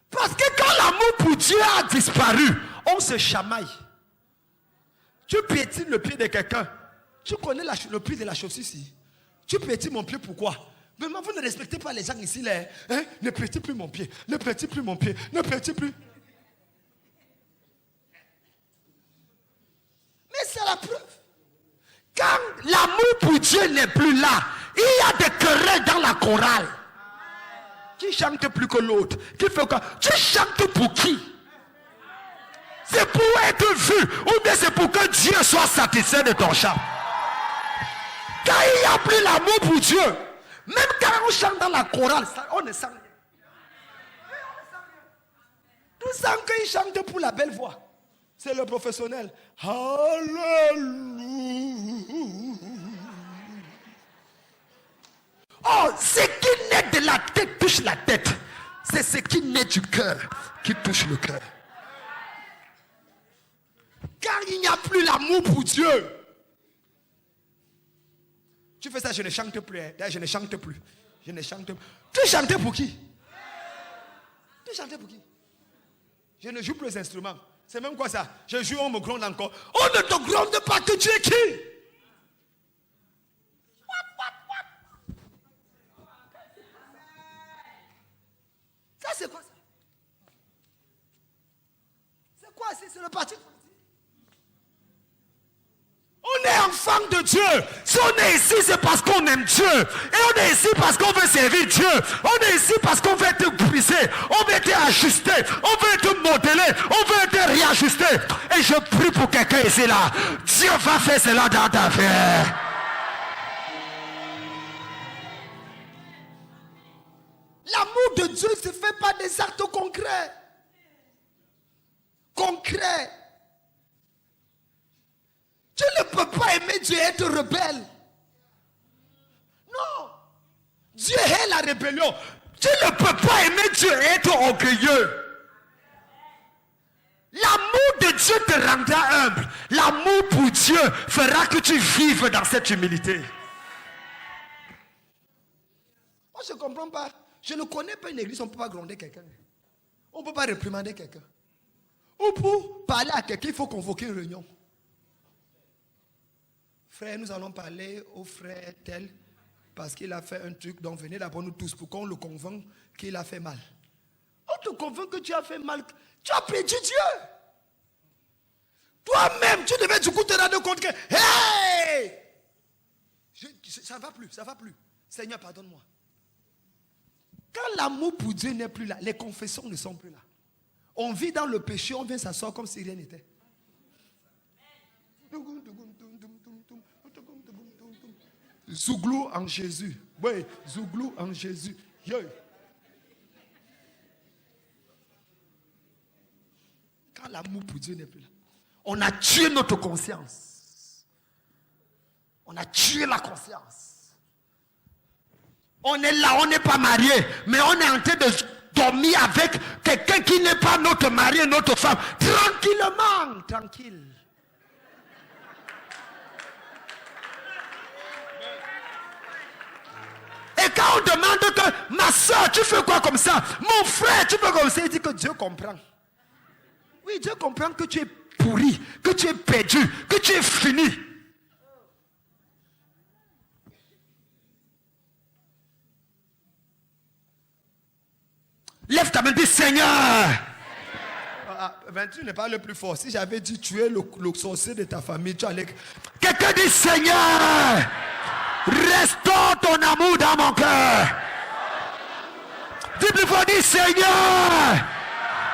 Parce que quand l'amour pour Dieu a disparu, on se chamaille. Tu piétines le pied de quelqu'un. Tu connais le prix de la chaussure ici. Tu piétines mon pied, pourquoi? Mais vous ne respectez pas les gens ici là. Hein? Ne piétine plus mon pied. Ne piétine plus mon pied. Ne piétine plus. Mais c'est la preuve. Quand l'amour pour Dieu n'est plus là, il y a des querelles dans la chorale. Qui chante plus que l'autre? Qui fait quoi? Tu chantes pour qui? C'est pour être vu ou bien c'est pour que Dieu soit satisfait de ton chant. Quand il n'y a plus l'amour pour Dieu, même quand on chante dans la chorale, on ne sent rien. Tout sent qu'il chante pour la belle voix. C'est le professionnel. Alléluia. Oh, ce qui naît de la tête touche la tête. C'est ce qui naît du cœur qui touche le cœur. Car il n'y a plus l'amour pour Dieu. Tu fais ça, je ne chante plus. Je ne chante plus. Je ne chante plus. Tu chantais pour qui? Tu chantais pour qui? Je ne joue plus les instruments. C'est même quoi ça? Je joue, on me gronde encore. On ne te gronde pas que tu es qui? Ça c'est quoi ça? C'est quoi? C'est le parti. On est enfant de Dieu. Si on est ici, c'est parce qu'on aime Dieu. Et on est ici parce qu'on veut servir Dieu. On est ici parce qu'on veut être brisé. On veut être ajusté. On veut être modelé. On veut être réajusté. Et je prie pour quelqu'un ici là. Dieu va faire cela dans ta vie. L'amour de Dieu ne se fait pas des actes concrets. Concrets. Tu ne peux pas aimer Dieu et être rebelle. Non. Dieu est la rébellion. Tu ne peux pas aimer Dieu et être orgueilleux. L'amour de Dieu te rendra humble. L'amour pour Dieu fera que tu vives dans cette humilité. Moi, je ne comprends pas. Je ne connais pas une église, on ne peut pas gronder quelqu'un. On ne peut pas réprimander quelqu'un. Ou pour parler à quelqu'un, il faut convoquer une réunion. Frère, nous allons parler au frère tel parce qu'il a fait un truc, donc venez d'abord nous tous pour qu'on le convainc qu'il a fait mal. On te convainc que tu as fait mal. Tu as perdu Dieu. Toi-même, tu devais du coup te rendre compte que hey! Ça ne va plus, ça ne va plus. Seigneur, pardonne-moi. Quand l'amour pour Dieu n'est plus là, les confessions ne sont plus là. On vit dans le péché, on vient s'asseoir comme si rien n'était. Zouglou en Jésus. Oui, Zouglou en Jésus. Yeah. Quand l'amour pour Dieu n'est plus là, on a tué notre conscience. On a tué la conscience. On est là, on n'est pas marié, mais on est en train de dormir avec quelqu'un qui n'est pas notre mari, notre femme. Tranquillement, tranquille. Et quand on demande que ma soeur, tu fais quoi comme ça? Mon frère, tu fais comme ça? Il dit que Dieu comprend. Oui, Dieu comprend que tu es pourri, que tu es perdu, que tu es fini. Lève ta main et dis Seigneur. Tu n'es pas le plus fort. Si j'avais dit tu es le sorcier de ta famille, tu allais. Quelqu'un dit Seigneur. Restaure ton amour dans mon cœur. Dis plus fort, dis Seigneur,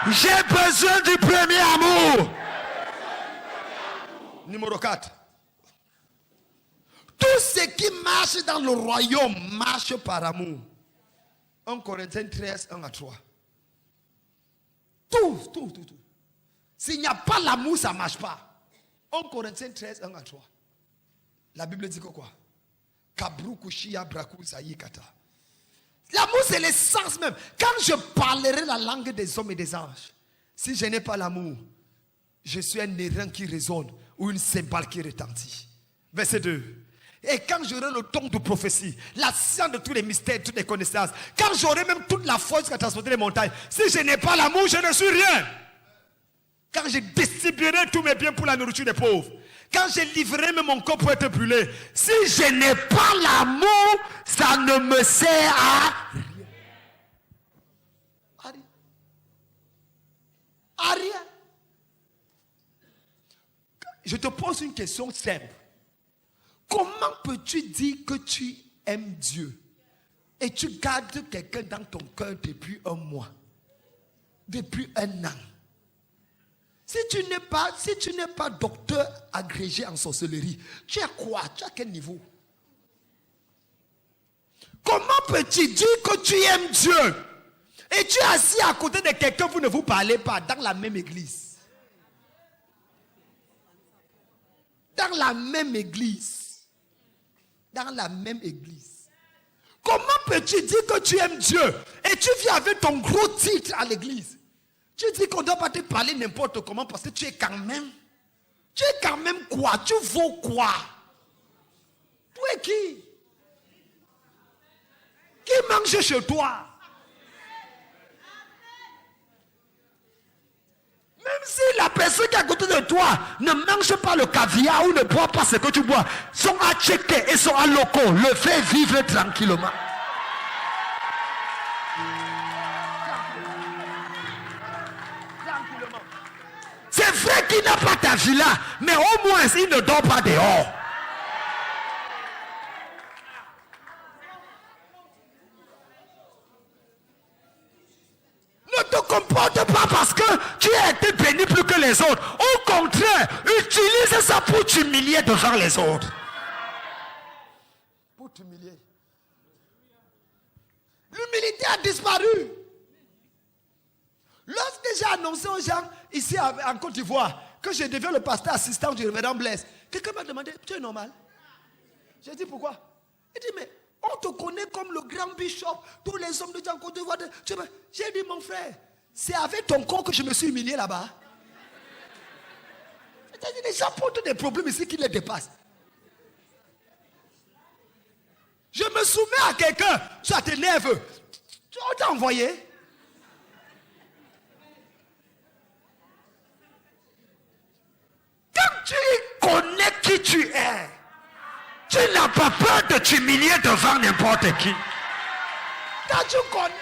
j'ai besoin du premier amour. Numéro 4. Tout ce qui marche dans le royaume marche par amour. 1 Corinthiens 13, 1 à 3. Tout. S'il n'y a pas l'amour, ça ne marche pas. 1 Corinthiens 13, 1 à 3. La Bible dit que quoi? L'amour, c'est l'essence même. Quand je parlerai la langue des hommes et des anges, si je n'ai pas l'amour, je suis un airain qui résonne ou une cymbale qui retentit. Verset 2. Et quand j'aurai le don de prophétie, la science de tous les mystères, toutes les connaissances, quand j'aurai même toute la force qui a transporté les montagnes, si je n'ai pas l'amour, je ne suis rien. Quand je distribuerai tous mes biens pour la nourriture des pauvres, quand je livrerai même mon corps pour être brûlé, si je n'ai pas l'amour, ça ne me sert à rien. À rien. Je te pose une question simple. Comment peux-tu dire que tu aimes Dieu et tu gardes quelqu'un dans ton cœur depuis un mois, depuis un an? Si tu n'es pas docteur agrégé en sorcellerie, tu es quoi? Tu es à quel niveau? Comment peux-tu dire que tu aimes Dieu et tu es assis à côté de quelqu'un, vous ne vous parlez pas dans la même église? dans la même église. Dans la même église. Comment peux-tu dire que tu aimes Dieu et tu viens avec ton gros titre à l'église? Tu dis qu'on ne doit pas te parler n'importe comment parce que tu es quand même. Tu es quand même quoi? Tu vaux quoi? Tu es qui? Qui mange chez toi? Même si la personne qui est à côté de toi ne mange pas le caviar ou ne boit pas ce que tu bois, sont à checker et sont à loco, le fait vivre tranquillement. C'est vrai qu'il n'a pas ta villa, mais au moins il ne dort pas dehors. Ne te comporte pas parce que tu as été béni plus que les autres. Au contraire, utilise ça pour t'humilier devant les autres. Pour t'humilier. L'humilité a disparu. Lorsque j'ai annoncé aux gens ici en Côte d'Ivoire que je deviens le pasteur assistant du révérend Blaise, quelqu'un m'a demandé, tu es normal? J'ai dit pourquoi? Il dit, mais on te connaît comme le grand bishop, tous les hommes de Dieu en Côte d'Ivoire. J'ai dit, mon frère, c'est avec ton corps que je me suis humilié là-bas. C'est-à-dire, les gens portent des problèmes ici qui les dépassent. Je me soumets à quelqu'un, ça t'énerve. On t'a envoyé. Quand tu connais qui tu es, tu n'as pas peur de t'humilier devant n'importe qui. Quand tu connais,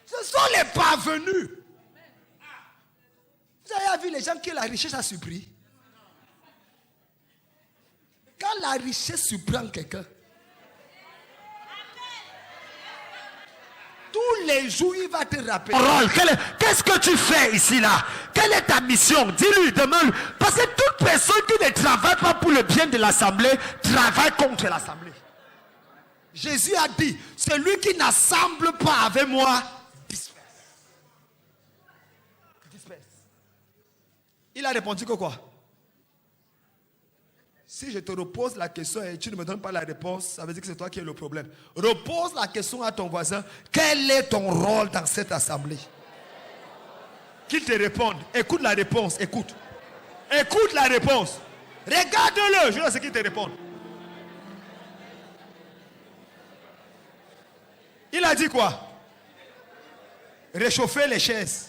ce sont les parvenus. Vous avez vu les gens qui la richesse a surpris? Quand la richesse surprend quelqu'un, tous les jours il va te rappeler. Qu'est-ce que tu fais ici là? Quelle est ta mission? Dis-lui, demande-lui. Parce que toute personne qui ne travaille pas pour le bien de l'assemblée travaille contre l'assemblée. Jésus a dit, celui qui n'assemble pas avec moi disperse. Disperse. Il a répondu que quoi? Si je te repose la question et tu ne me donnes pas la réponse, ça veut dire que c'est toi qui es le problème. Repose la question à ton voisin. Quel est ton rôle dans cette assemblée? Qu'il te réponde. Écoute la réponse. Écoute. Écoute la réponse. Regarde-le. Je veux ce qu'il te répond. Il a dit quoi? Réchauffer les chaises.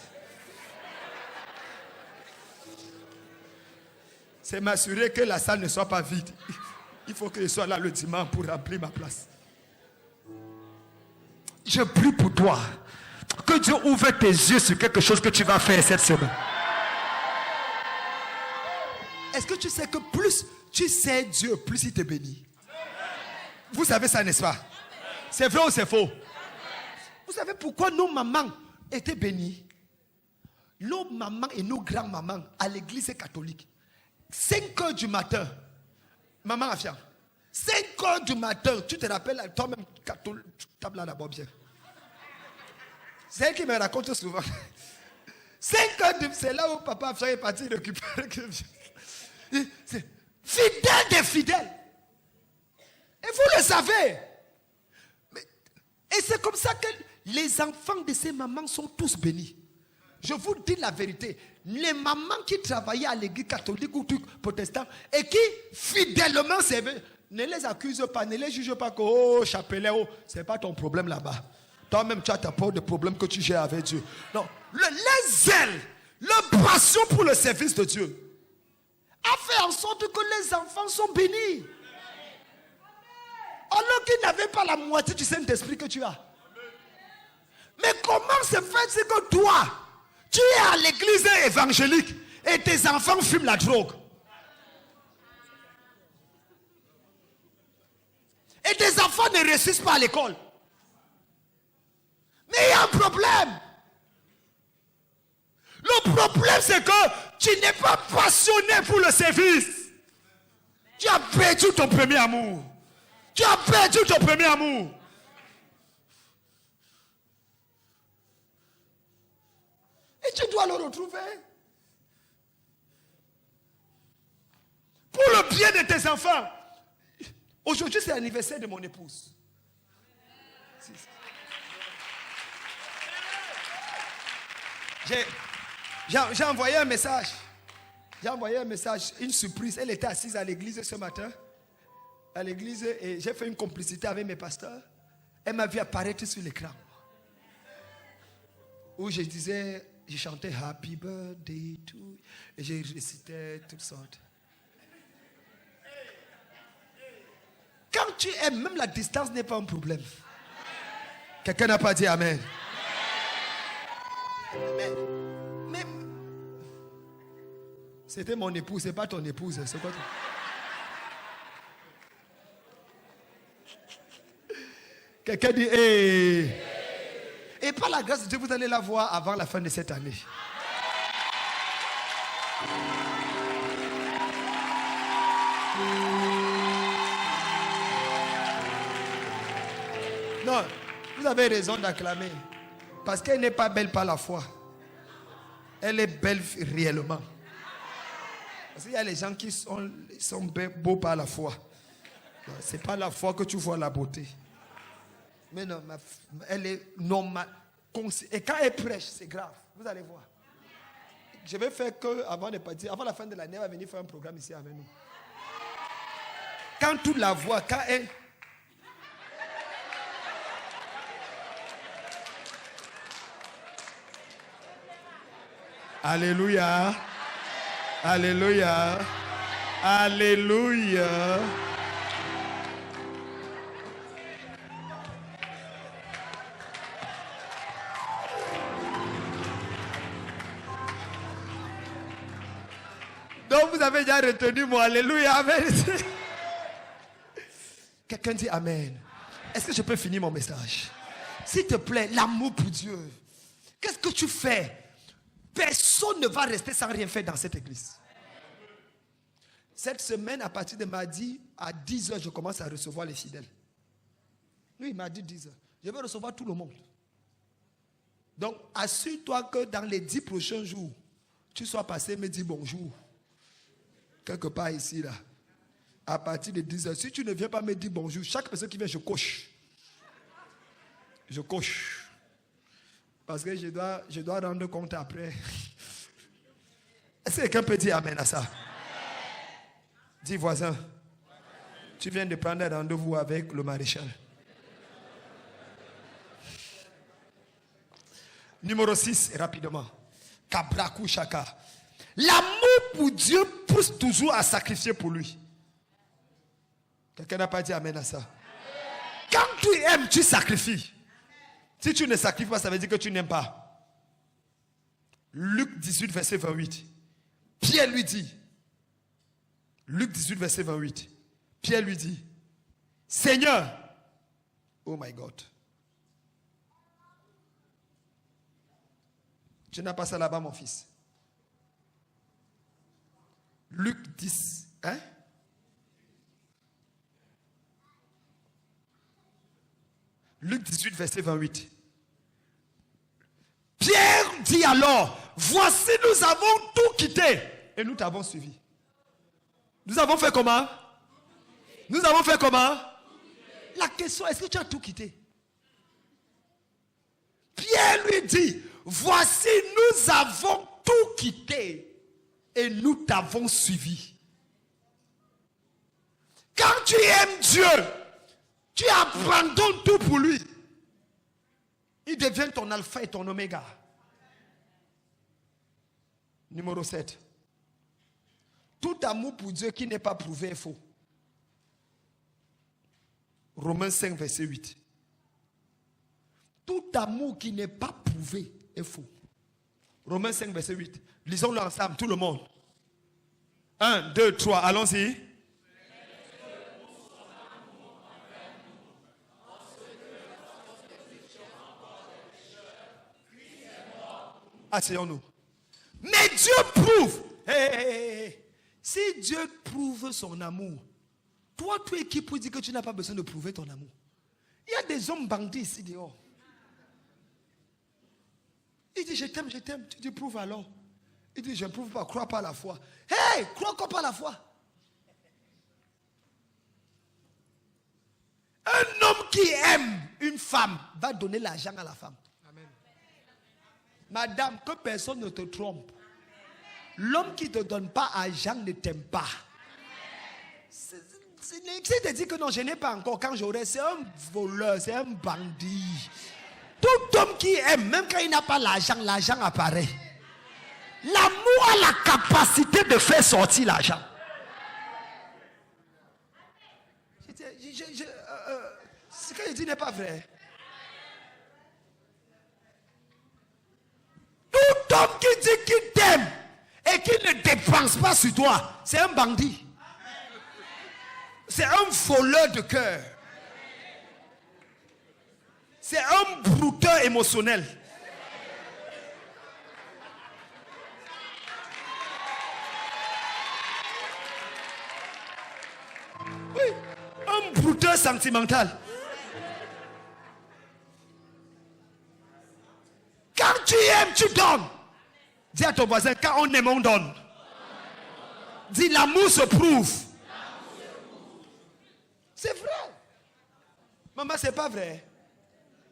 C'est m'assurer que la salle ne soit pas vide. Il faut que je sois là le dimanche pour remplir ma place. Je prie pour toi. Que Dieu ouvre tes yeux sur quelque chose que tu vas faire cette semaine. Est-ce que tu sais que plus tu sais Dieu, plus il te bénit? Vous savez ça, n'est-ce pas? C'est vrai ou c'est faux? Vous savez pourquoi nos mamans étaient bénies? Nos mamans et nos grands-mamans à l'église catholique. 5 heures du matin, maman Afia, 5 heures du matin, tu te rappelles, toi-même, tu tapes là d'abord bien. C'est elle qui me raconte souvent. 5 heures, c'est là où papa Afia est parti récupérer. Fidèle des fidèles. Et vous le savez. Et c'est comme ça que les enfants de ces mamans sont tous bénis. Je vous dis la vérité. Les mamans qui travaillaient à l'église catholique ou protestant et qui fidèlement servaient, ne les accuse pas, ne les juge pas que oh chapelet, oh, c'est pas ton problème là-bas. Toi-même tu as ta part de problème que tu gères avec Dieu. Non, les zèle, leur passion pour le service de Dieu a fait en sorte que les enfants sont bénis. Alors qu'ils n'avaient pas la moitié du Saint-Esprit que tu as. Mais comment se fait-il que toi, tu es à l'église évangélique et tes enfants fument la drogue? Et tes enfants ne réussissent pas à l'école? Mais il y a un problème. Le problème c'est que tu n'es pas passionné pour le service. Tu as perdu ton premier amour. Tu as perdu ton premier amour. Et tu dois le retrouver. Pour le bien de tes enfants. Aujourd'hui, c'est l'anniversaire de mon épouse. J'ai envoyé un message. Une surprise. Elle était assise à l'église ce matin. À l'église, et j'ai fait une complicité avec mes pasteurs. Elle m'a vu apparaître sur l'écran. Où je chantais Happy Birthday to you. Et je récitais toutes sortes. Quand tu aimes, même la distance n'est pas un problème. Quelqu'un n'a pas dit Amen. Mais c'était mon épouse, c'est pas ton épouse. C'est quoi Quelqu'un dit hey. Et par la grâce de Dieu, vous allez la voir avant la fin de cette année. Non, vous avez raison d'acclamer. Parce qu'elle n'est pas belle par la foi. Elle est belle réellement. Parce qu'il y a les gens qui sont beaux par la foi. C'est pas la foi que tu vois la beauté. Mais non, elle est normale. Et quand elle prêche, c'est grave. Vous allez voir. Je vais faire que avant la fin de l'année, elle va venir faire un programme ici avec nous. Quand tu la vois, quand elle... Alléluia. Alléluia. Alléluia. Donc vous avez déjà retenu mon Alléluia. Amen. Quelqu'un dit Amen. Est-ce que je peux finir mon message? S'il te plaît, l'amour pour Dieu. Qu'est-ce que tu fais? Personne ne va rester sans rien faire dans cette église. Cette semaine, à partir de mardi, à 10h, je commence à recevoir les fidèles. Lui, il m'a dit 10h. Je vais recevoir tout le monde. Donc, assure-toi que dans les 10 prochains jours, tu sois passé me dire bonjour. Quelque part ici, là. À partir de 10h. Si tu ne viens pas me dire bonjour, chaque personne qui vient, je coche. Je coche. Parce que je dois rendre compte après. Est-ce que quelqu'un peut dire Amen à ça? Dis voisin, tu viens de prendre un rendez-vous avec le maréchal. Numéro 6, rapidement. Kabraku Shaka. L'amour pour Dieu pousse toujours à sacrifier pour lui. Quelqu'un n'a pas dit Amen à ça? Quand tu aimes, tu sacrifies. Si tu ne sacrifies pas, ça veut dire que tu n'aimes pas. Luc 18, verset 28. Pierre lui dit, Luc 18, verset 28. Pierre lui dit, Seigneur, oh my God. Tu n'as pas ça là-bas, mon fils. Luc 10, hein? Luc 18, verset 28. Pierre dit alors, voici nous avons tout quitté et nous t'avons suivi. Nous avons fait comment? Nous avons fait comment? La question, est-ce que tu as tout quitté? Pierre lui dit, voici nous avons tout quitté et nous t'avons suivi. Quand tu aimes Dieu, tu abandonnes tout pour lui. Il devient ton alpha et ton oméga. Numéro 7. Tout amour pour Dieu qui n'est pas prouvé est faux. Romains 5, verset 8. Tout amour qui n'est pas prouvé est faux. Romains 5, verset 8. Lisons-le ensemble, tout le monde. 1, 2, 3, allons-y. Asseyons-nous. Mais Dieu prouve. Si Dieu prouve son amour, toi, tu es qui pour dire que tu n'as pas besoin de prouver ton amour? Il y a des hommes bandits ici dehors. Il dit je t'aime, je t'aime. Tu dis prouve alors. Il dit je ne prouve pas, crois pas à la foi. Hey, crois quoi pas à la foi? Un homme qui aime une femme va donner l'argent à la femme. Amen. Madame, que personne ne te trompe. L'homme qui ne te donne pas argent ne t'aime pas. Si tu te dis que non, je n'ai pas encore, quand j'aurai, c'est un voleur, c'est un bandit. Tout homme qui aime, même quand il n'a pas l'argent, l'argent apparaît. L'amour a la capacité de faire sortir l'argent. Ce que je dis n'est pas vrai. Tout homme qui dit qu'il t'aime et qui ne dépense pas sur toi, c'est un bandit. C'est un voleur de cœur. C'est un brouteur émotionnel. Oui, un brouteur sentimental. Quand tu aimes, tu donnes. Dis à ton voisin, quand on aime, on donne. Dis, l'amour se prouve. C'est vrai. Maman, c'est pas vrai.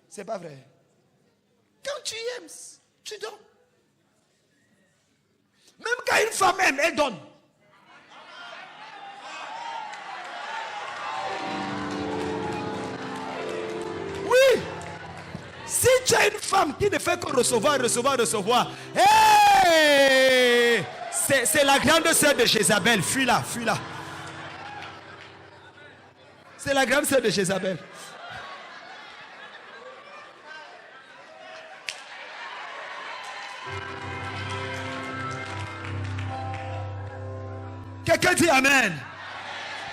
C'est pas vrai. Quand tu aimes, tu donnes. Même quand une femme aime, elle donne. Oui. Si tu as une femme qui ne fait que recevoir, hey, c'est la grande sœur de Jézabel. Fuis-la, fuis-la. C'est la grande sœur de Jézabel. Quelqu'un dit Amen.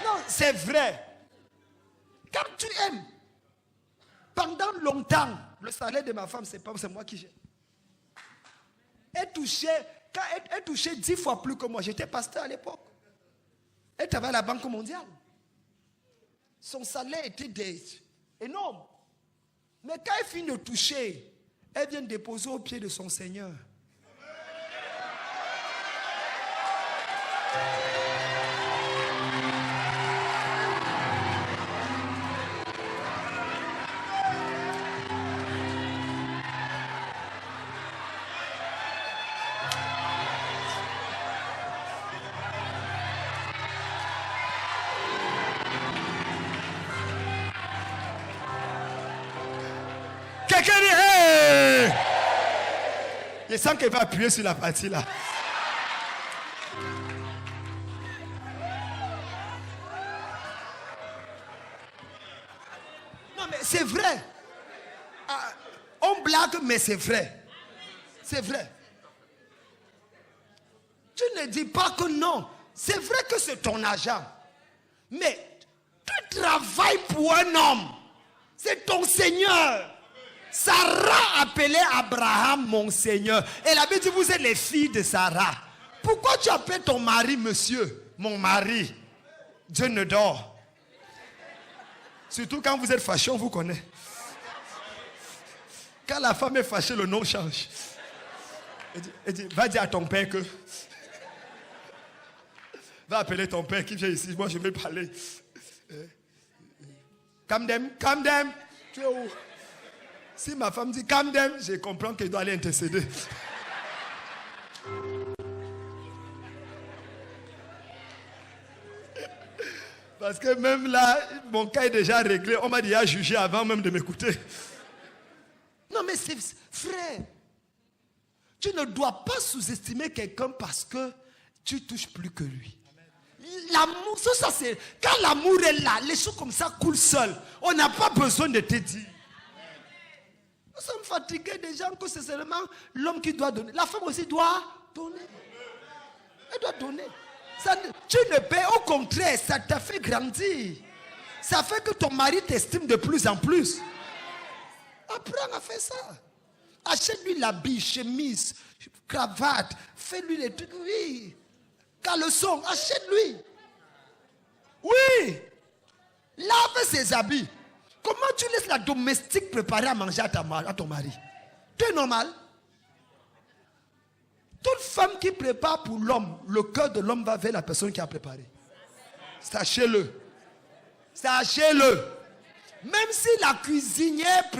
Non, c'est vrai. Quand tu aimes, pendant longtemps, le salaire de ma femme, c'est moi qui gère. Elle touchait 10 fois plus que moi. J'étais pasteur à l'époque. Elle travaillait à la Banque mondiale. Son salaire était énorme. Mais quand elle finit de toucher, elle vient déposer au pied de son Seigneur. Quelqu'un dit, hey! Je sens qu'elle va appuyer sur la partie là. Non mais c'est vrai. On blague mais c'est vrai. C'est vrai. Tu ne dis pas que non. C'est vrai que c'est ton argent. Mais tu travailles pour un homme. C'est ton Seigneur. Sarah appelait Abraham mon Seigneur. Et la Bible dit, vous êtes les filles de Sarah. Pourquoi tu appelles ton mari monsieur, mon mari? Dieu ne dort. Surtout quand vous êtes fâché, on vous connaît. Quand la femme est fâchée, le nom change. Elle dit, va dire à ton père que... Va appeler ton père qui vient ici. Moi, je vais parler. Calm them. Tu es où? Si ma femme dit calm them, je comprends qu'elle doit aller intercéder. Parce que même là, mon cas est déjà réglé. On m'a déjà jugé avant même de m'écouter. Non mais c'est frère. Tu ne dois pas sous-estimer quelqu'un parce que tu touches plus que lui. L'amour, ça c'est... Quand l'amour est là, les choses comme ça coulent seules. On n'a pas besoin de te dire. Nous sommes fatigués des gens que c'est seulement l'homme qui doit donner. La femme aussi doit donner. Elle doit donner. Ça, tu ne paies, au contraire, ça t'a fait grandir. Ça fait que ton mari t'estime de plus en plus. Apprends à faire ça. Achète-lui l'habit, chemise, cravate. Fais-lui les trucs. Oui. Caleçon, achète-lui. Oui. Lave ses habits. Comment tu laisses la domestique préparer à manger à ton mari? Tu es normal? Toute femme qui prépare pour l'homme, le cœur de l'homme va vers la personne qui a préparé. Sachez-le. Sachez-le. Même si la cuisinière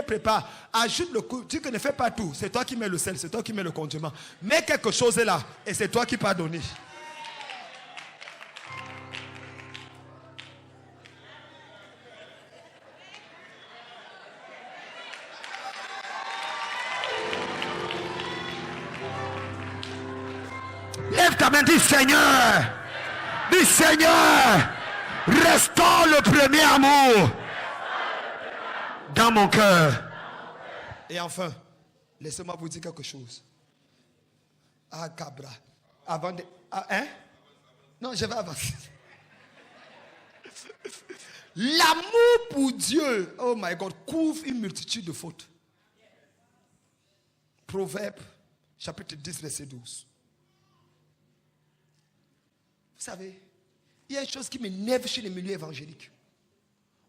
prépare, ajoute le coup. Tu ne fais pas tout. C'est toi qui mets le sel, c'est toi qui mets le condiment. Mets quelque chose là et c'est toi qui peux donner. Lève ta main, dis Seigneur. Dis Seigneur. Restaure le premier amour dans mon cœur. Et enfin, laissez-moi vous dire quelque chose. Ah, Cabra. Avant de. Ah, hein? Non, je vais avancer. L'amour pour Dieu, oh my God, couvre une multitude de fautes. Proverbe, chapitre 10, verset 12. Vous savez, il y a une chose qui m'énerve chez les milieux évangéliques.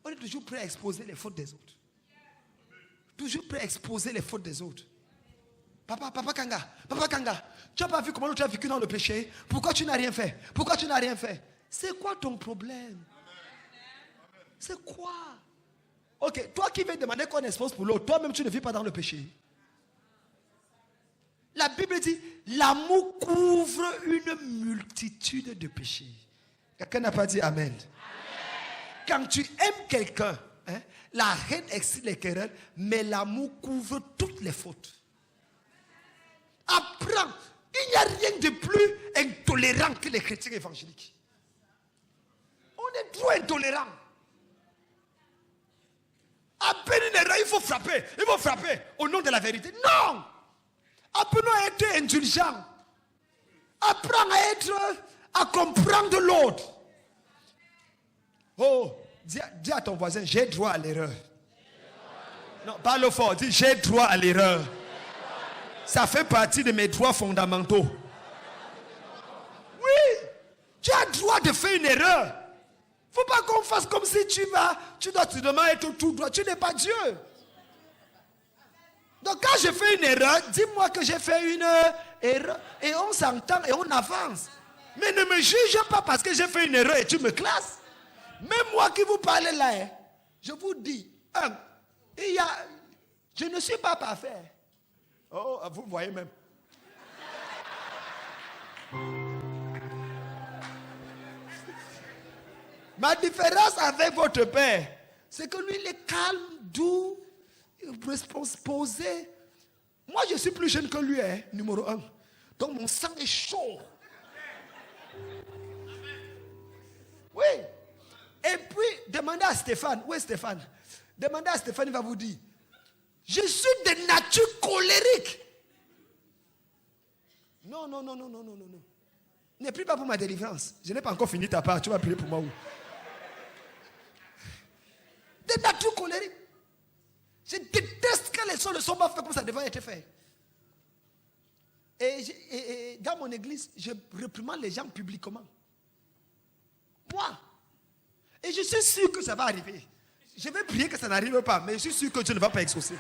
On est toujours prêt à exposer les fautes des autres. Toujours prêt à exposer les fautes des autres. Papa Kanga, tu n'as pas vu comment tu as vécu dans le péché? Pourquoi tu n'as rien fait? Pourquoi tu n'as rien fait? C'est quoi ton problème? C'est quoi? Ok, toi qui veux demander qu'on expose pour l'autre, toi-même tu ne vis pas dans le péché. La Bible dit, l'amour couvre une multitude de péchés. Quelqu'un n'a pas dit Amen. Amen. Quand tu aimes quelqu'un, hein, la haine excite les querelles, mais l'amour couvre toutes les fautes. Apprends, il n'y a rien de plus intolérant que les chrétiens évangéliques. On est trop intolérants. À peine une erreur, il faut frapper au nom de la vérité. Non! Apprenons à être indulgents. Apprends à comprendre l'autre. Oh, dis à ton voisin, j'ai droit à l'erreur. Non, parle fort, dis j'ai droit à l'erreur. Ça fait partie de mes droits fondamentaux. Oui, tu as droit de faire une erreur. Il ne faut pas qu'on fasse comme si tu dois te demander être tout droit. Tu n'es pas Dieu. Donc quand je fais une erreur, dis-moi que j'ai fait une erreur et on s'entend et on avance. Mais ne me juge pas parce que j'ai fait une erreur et tu me classes. Même moi qui vous parle là, je vous dis, je ne suis pas parfait. Oh, vous voyez même. Ma différence avec votre père, c'est que lui il est calme, doux, posé. Moi je suis plus jeune que lui, numéro 1. Donc mon sang est chaud. Oui. Et puis demandez à Stéphane. Où est Stéphane? Demandez à Stéphane, il va vous dire, je suis de nature colérique. Non. Ne prie pas pour ma délivrance. Je n'ai pas encore fini ta part. Tu vas prier pour moi où? De nature colérique. Je déteste quand les choses ne sont pas faites comme ça devrait être fait. Et dans mon église, je réprimande les gens publiquement. Moi. Et je suis sûr que ça va arriver. Je vais prier que ça n'arrive pas, mais je suis sûr que Dieu ne va pas exaucer.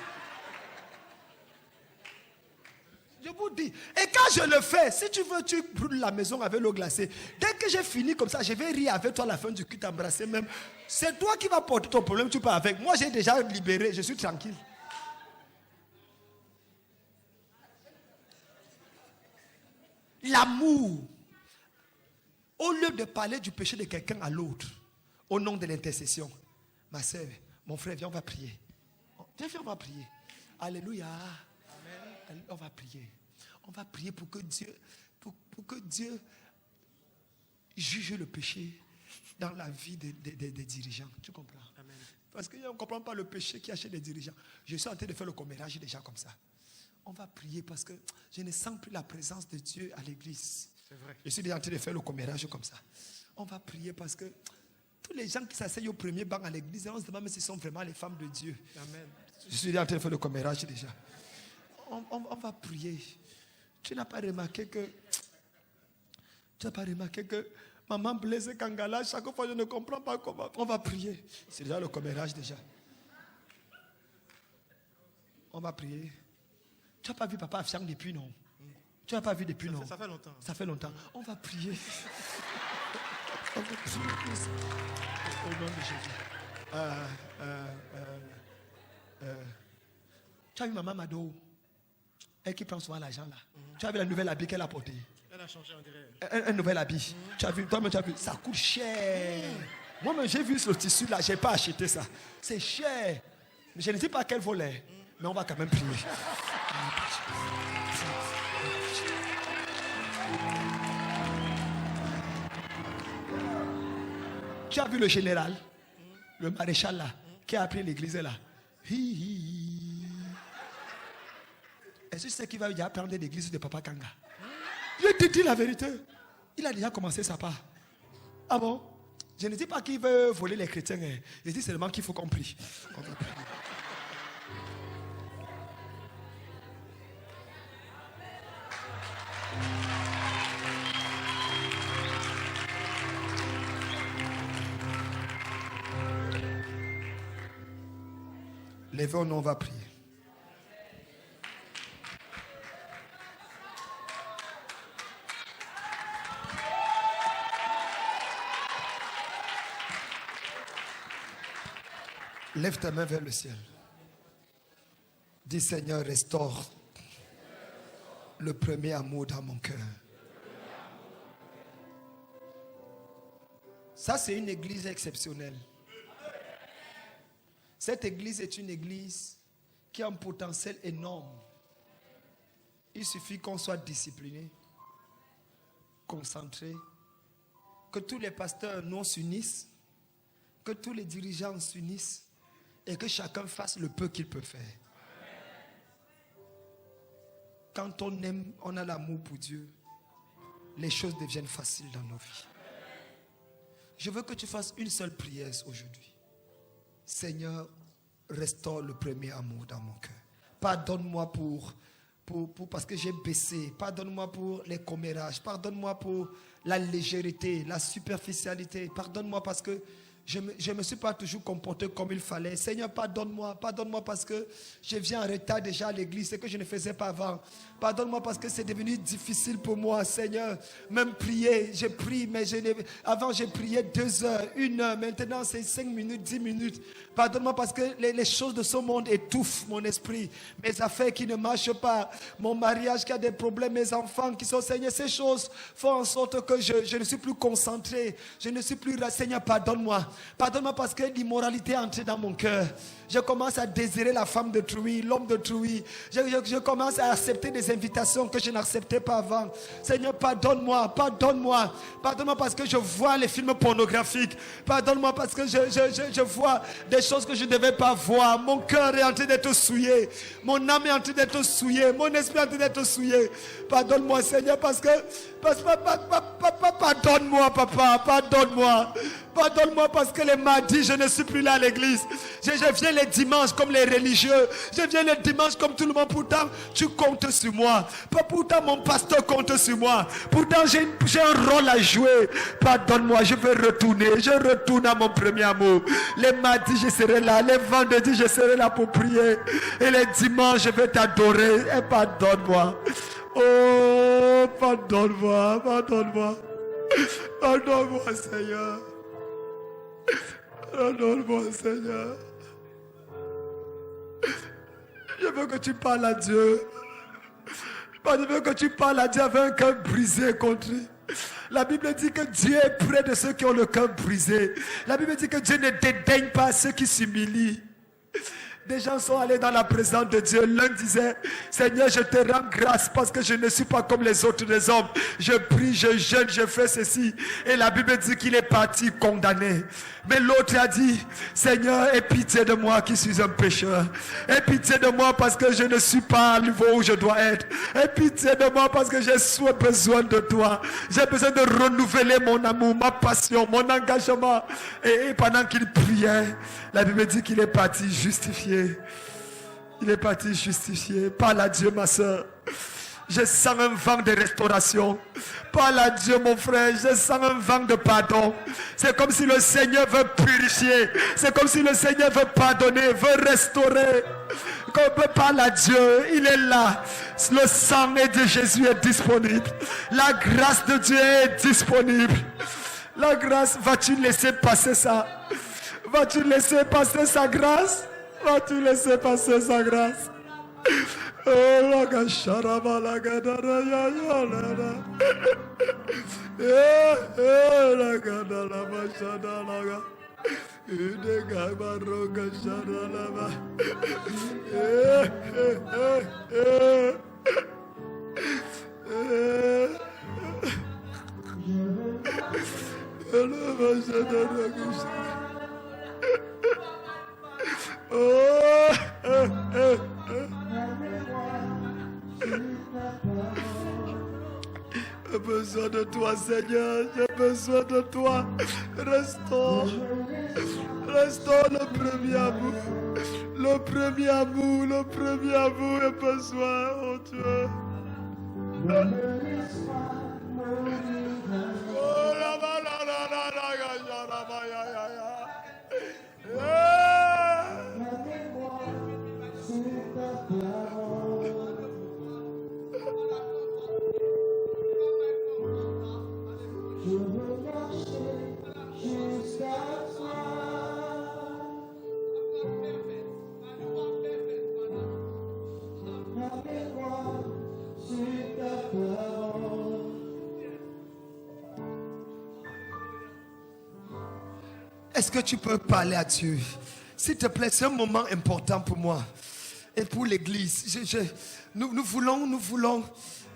Je vous dis. Et quand je le fais, si tu veux, tu brûles la maison avec l'eau glacée. Dès que j'ai fini comme ça, je vais rire avec toi à la fin du culte, t'embrasser même. C'est toi qui vas porter ton problème, tu pars avec. Moi, j'ai déjà libéré, je suis tranquille. L'amour. Au lieu de parler du péché de quelqu'un à l'autre, au nom de l'intercession, ma soeur, mon frère, viens, on va prier. Viens, on va prier. Alléluia. Amen. On va prier. On va prier pour que Dieu juge le péché dans la vie des dirigeants. Tu comprends? Amen. Parce qu'on ne comprend pas le péché qu'il y a chez les dirigeants. Je suis en train de faire le commérage déjà comme ça. On va prier parce que je ne sens plus la présence de Dieu à l'église. C'est vrai. Je suis déjà en train de faire le commérage comme ça. On va prier parce que tous les gens qui s'asseyent au premier banc à l'église, on se demande si ce sont vraiment les femmes de Dieu. Amen. Je suis déjà en train de faire le commérage déjà. On va prier. Tu n'as pas remarqué que maman Blaise Kangala, chaque fois je ne comprends pas comment. On va prier. C'est déjà le commérage déjà. On va prier. Tu n'as pas vu papa Afsiang depuis, non? Tu n'as pas vu depuis, non? Ça fait longtemps. Ça fait longtemps. On va prier. On va prier. Au nom de Jésus. Tu as vu maman Mado? Elle qui prend souvent l'argent là. Tu as vu la nouvelle habit qu'elle a portée? Elle a changé, on dirait. Un nouvel habit. Tu as vu, toi-même tu as vu. Ça coûte cher. Moi-même j'ai vu ce tissu là, je n'ai pas acheté ça. C'est cher. Mais je ne sais pas quel volet. Mais on va quand même prier. Tu as vu le général, le maréchal là, qui a appris l'église là. Est-ce que tu sais qu'il va déjà prendre l'église de Papa Kanga? Je te dis la vérité. Il a déjà commencé sa part. Ah bon? Je ne dis pas qu'il veut voler les chrétiens. Je dis seulement qu'il faut qu'on prie. Lèvons-nous, on va prier. Lève ta main vers le ciel. Dis Seigneur, restaure le premier amour dans mon cœur. Ça, c'est une église exceptionnelle. Cette église est une église qui a un potentiel énorme. Il suffit qu'on soit discipliné, concentré, que tous les pasteurs nous s'unissent, que tous les dirigeants s'unissent et que chacun fasse le peu qu'il peut faire. Quand on aime, on a l'amour pour Dieu, les choses deviennent faciles dans nos vies. Je veux que tu fasses une seule prière aujourd'hui. Seigneur, restaure le premier amour dans mon cœur. Pardonne-moi parce que j'ai baissé. Pardonne-moi pour les commérages. Pardonne-moi pour la légèreté, la superficialité. Pardonne-moi parce que je ne me suis pas toujours comporté comme il fallait. Seigneur, pardonne-moi. Pardonne-moi parce que je viens en retard déjà à l'église, ce que je ne faisais pas avant. Pardonne-moi parce que c'est devenu difficile pour moi, Seigneur. Même prier, je prie, mais avant j'ai prié 2 heures, 1 heure. Maintenant c'est 5 minutes, 10 minutes. Pardonne-moi parce que les choses de ce monde étouffent mon esprit. Mes affaires qui ne marchent pas. Mon mariage qui a des problèmes. Mes enfants qui sont, Seigneur, ces choses font en sorte que je ne suis plus concentré. Je ne suis plus... Seigneur, pardonne-moi. Pardonne-moi parce que l'immoralité est entrée dans mon cœur. Je commence à désirer la femme d'autrui, l'homme d'autrui. Je commence à accepter des invitations que je n'acceptais pas avant. Seigneur, pardonne-moi, pardonne-moi. Pardonne-moi parce que je vois les films pornographiques. Pardonne-moi parce que je vois des choses que je ne devais pas voir. Mon cœur est en train d'être souillé. Mon âme est en train d'être souillée. Mon esprit est en train d'être souillé. Pardonne-moi, Seigneur, parce que pardonne-moi, papa, pardonne-moi. Pardonne-moi parce que les mardis, je ne suis plus là à l'église. Je viens les dimanches comme les religieux. Je viens les dimanches comme tout le monde. Pourtant, tu comptes sur moi. Pourtant, mon pasteur compte sur moi. Pourtant, j'ai un rôle à jouer. Pardonne-moi, je veux retourner. Je retourne à mon premier amour. Les mardis, je serai là. Les vendredis, je serai là pour prier. Et les dimanches, je vais t'adorer. Et pardonne-moi. Oh, pardonne-moi, pardonne-moi. Pardonne-moi, Seigneur. Pardonne-moi, Seigneur. Je veux que tu parles à Dieu. Je veux que tu parles à Dieu avec un cœur brisé contre lui. La Bible dit que Dieu est près de ceux qui ont le cœur brisé. La Bible dit que Dieu ne dédaigne pas ceux qui s'humilient. Des gens sont allés dans la présence de Dieu. L'un disait, Seigneur, je te rends grâce parce que je ne suis pas comme les autres des hommes. Je prie, je jeûne, je fais ceci. Et la Bible dit qu'il est parti condamné. Mais l'autre a dit, Seigneur, aie pitié de moi qui suis un pécheur. Aie pitié de moi parce que je ne suis pas au niveau où je dois être. Aie pitié de moi parce que j'ai besoin de toi. J'ai besoin de renouveler mon amour, ma passion, mon engagement. Et pendant qu'il priait, la Bible dit qu'il est parti justifié. Il est parti justifié. Parle à Dieu, ma soeur. Je sens un vent de restauration. Parle à Dieu, mon frère. Je sens un vent de pardon. C'est comme si le Seigneur veut purifier. C'est comme si le Seigneur veut pardonner, veut restaurer. Quand on peut parler à Dieu, il est là. Le sang de Jésus est disponible. La grâce de Dieu est disponible. La grâce, vas-tu laisser passer ça? Vas-tu laisser passer sa grâce? Vas-tu laisser passer sa grâce? Oh, la gacharaba, la gadara, ya, ya, la, la. La gadara, machada, la, la. Une gabaro, gachara, la, la. J'ai besoin de toi, Seigneur, j'ai besoin de toi. Restaure le premier amour. Le premier amour, j'ai besoin, oh Dieu. Oh la la la la la la ya la ba ya ya ya. Je veux marcher jusqu'à toi. Ramène-moi sur ta parole. Est-ce que tu peux parler à Dieu? S'il te plaît, c'est un moment important pour moi et pour l'église. Nous voulons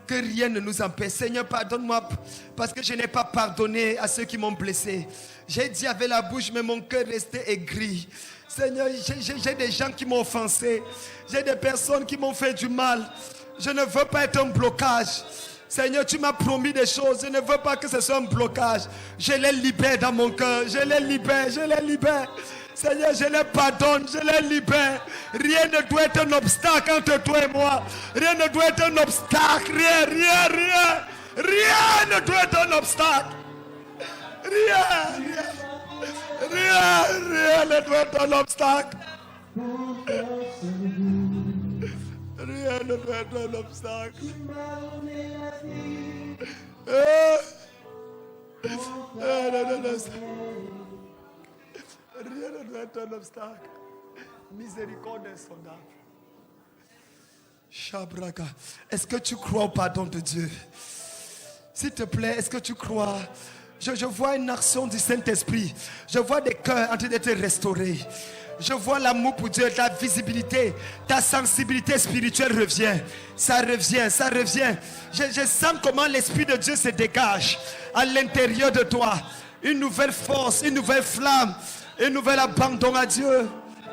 que rien ne nous empêche. Seigneur, pardonne-moi parce que je n'ai pas pardonné à ceux qui m'ont blessé. J'ai dit avec la bouche, mais mon cœur restait aigri. Seigneur, j'ai des gens qui m'ont offensé. J'ai des personnes qui m'ont fait du mal. Je ne veux pas être un blocage. Seigneur, tu m'as promis des choses. Je ne veux pas que ce soit un blocage. Je les libère dans mon cœur. Je les libère. Seigneur, je les pardonne, je les libère. Rien ne doit être un obstacle entre toi et moi. Rien ne doit être un obstacle. Rien ne doit être un obstacle. Rien ne doit être un obstacle. Rien ne doit être un obstacle. Rien ne doit être un obstacle. Miséricorde insondable. Shabraka. Est-ce que tu crois au pardon de Dieu? S'il te plaît, est-ce que tu crois? Je vois une action du Saint-Esprit. Je vois des cœurs en train d'être restaurés. Je vois l'amour pour Dieu, ta visibilité, ta sensibilité spirituelle revient. Ça revient. Je sens comment l'Esprit de Dieu se dégage à l'intérieur de toi. Une nouvelle force, une nouvelle flamme, un nouvel abandon à Dieu.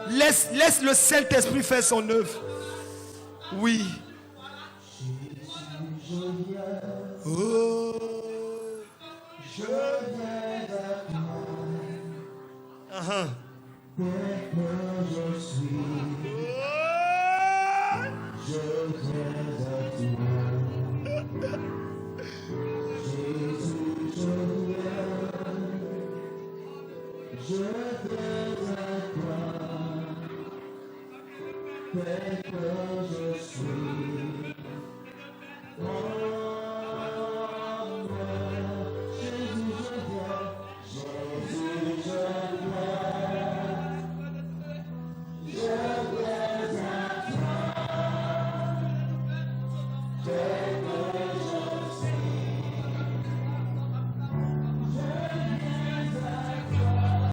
Laisse le Saint-Esprit faire son œuvre. Oui. Oh, je viens à toi. Dès que je suis, je viens à toi. Jésus, je viens à toi. Dès que je suis, Jésus, je viens.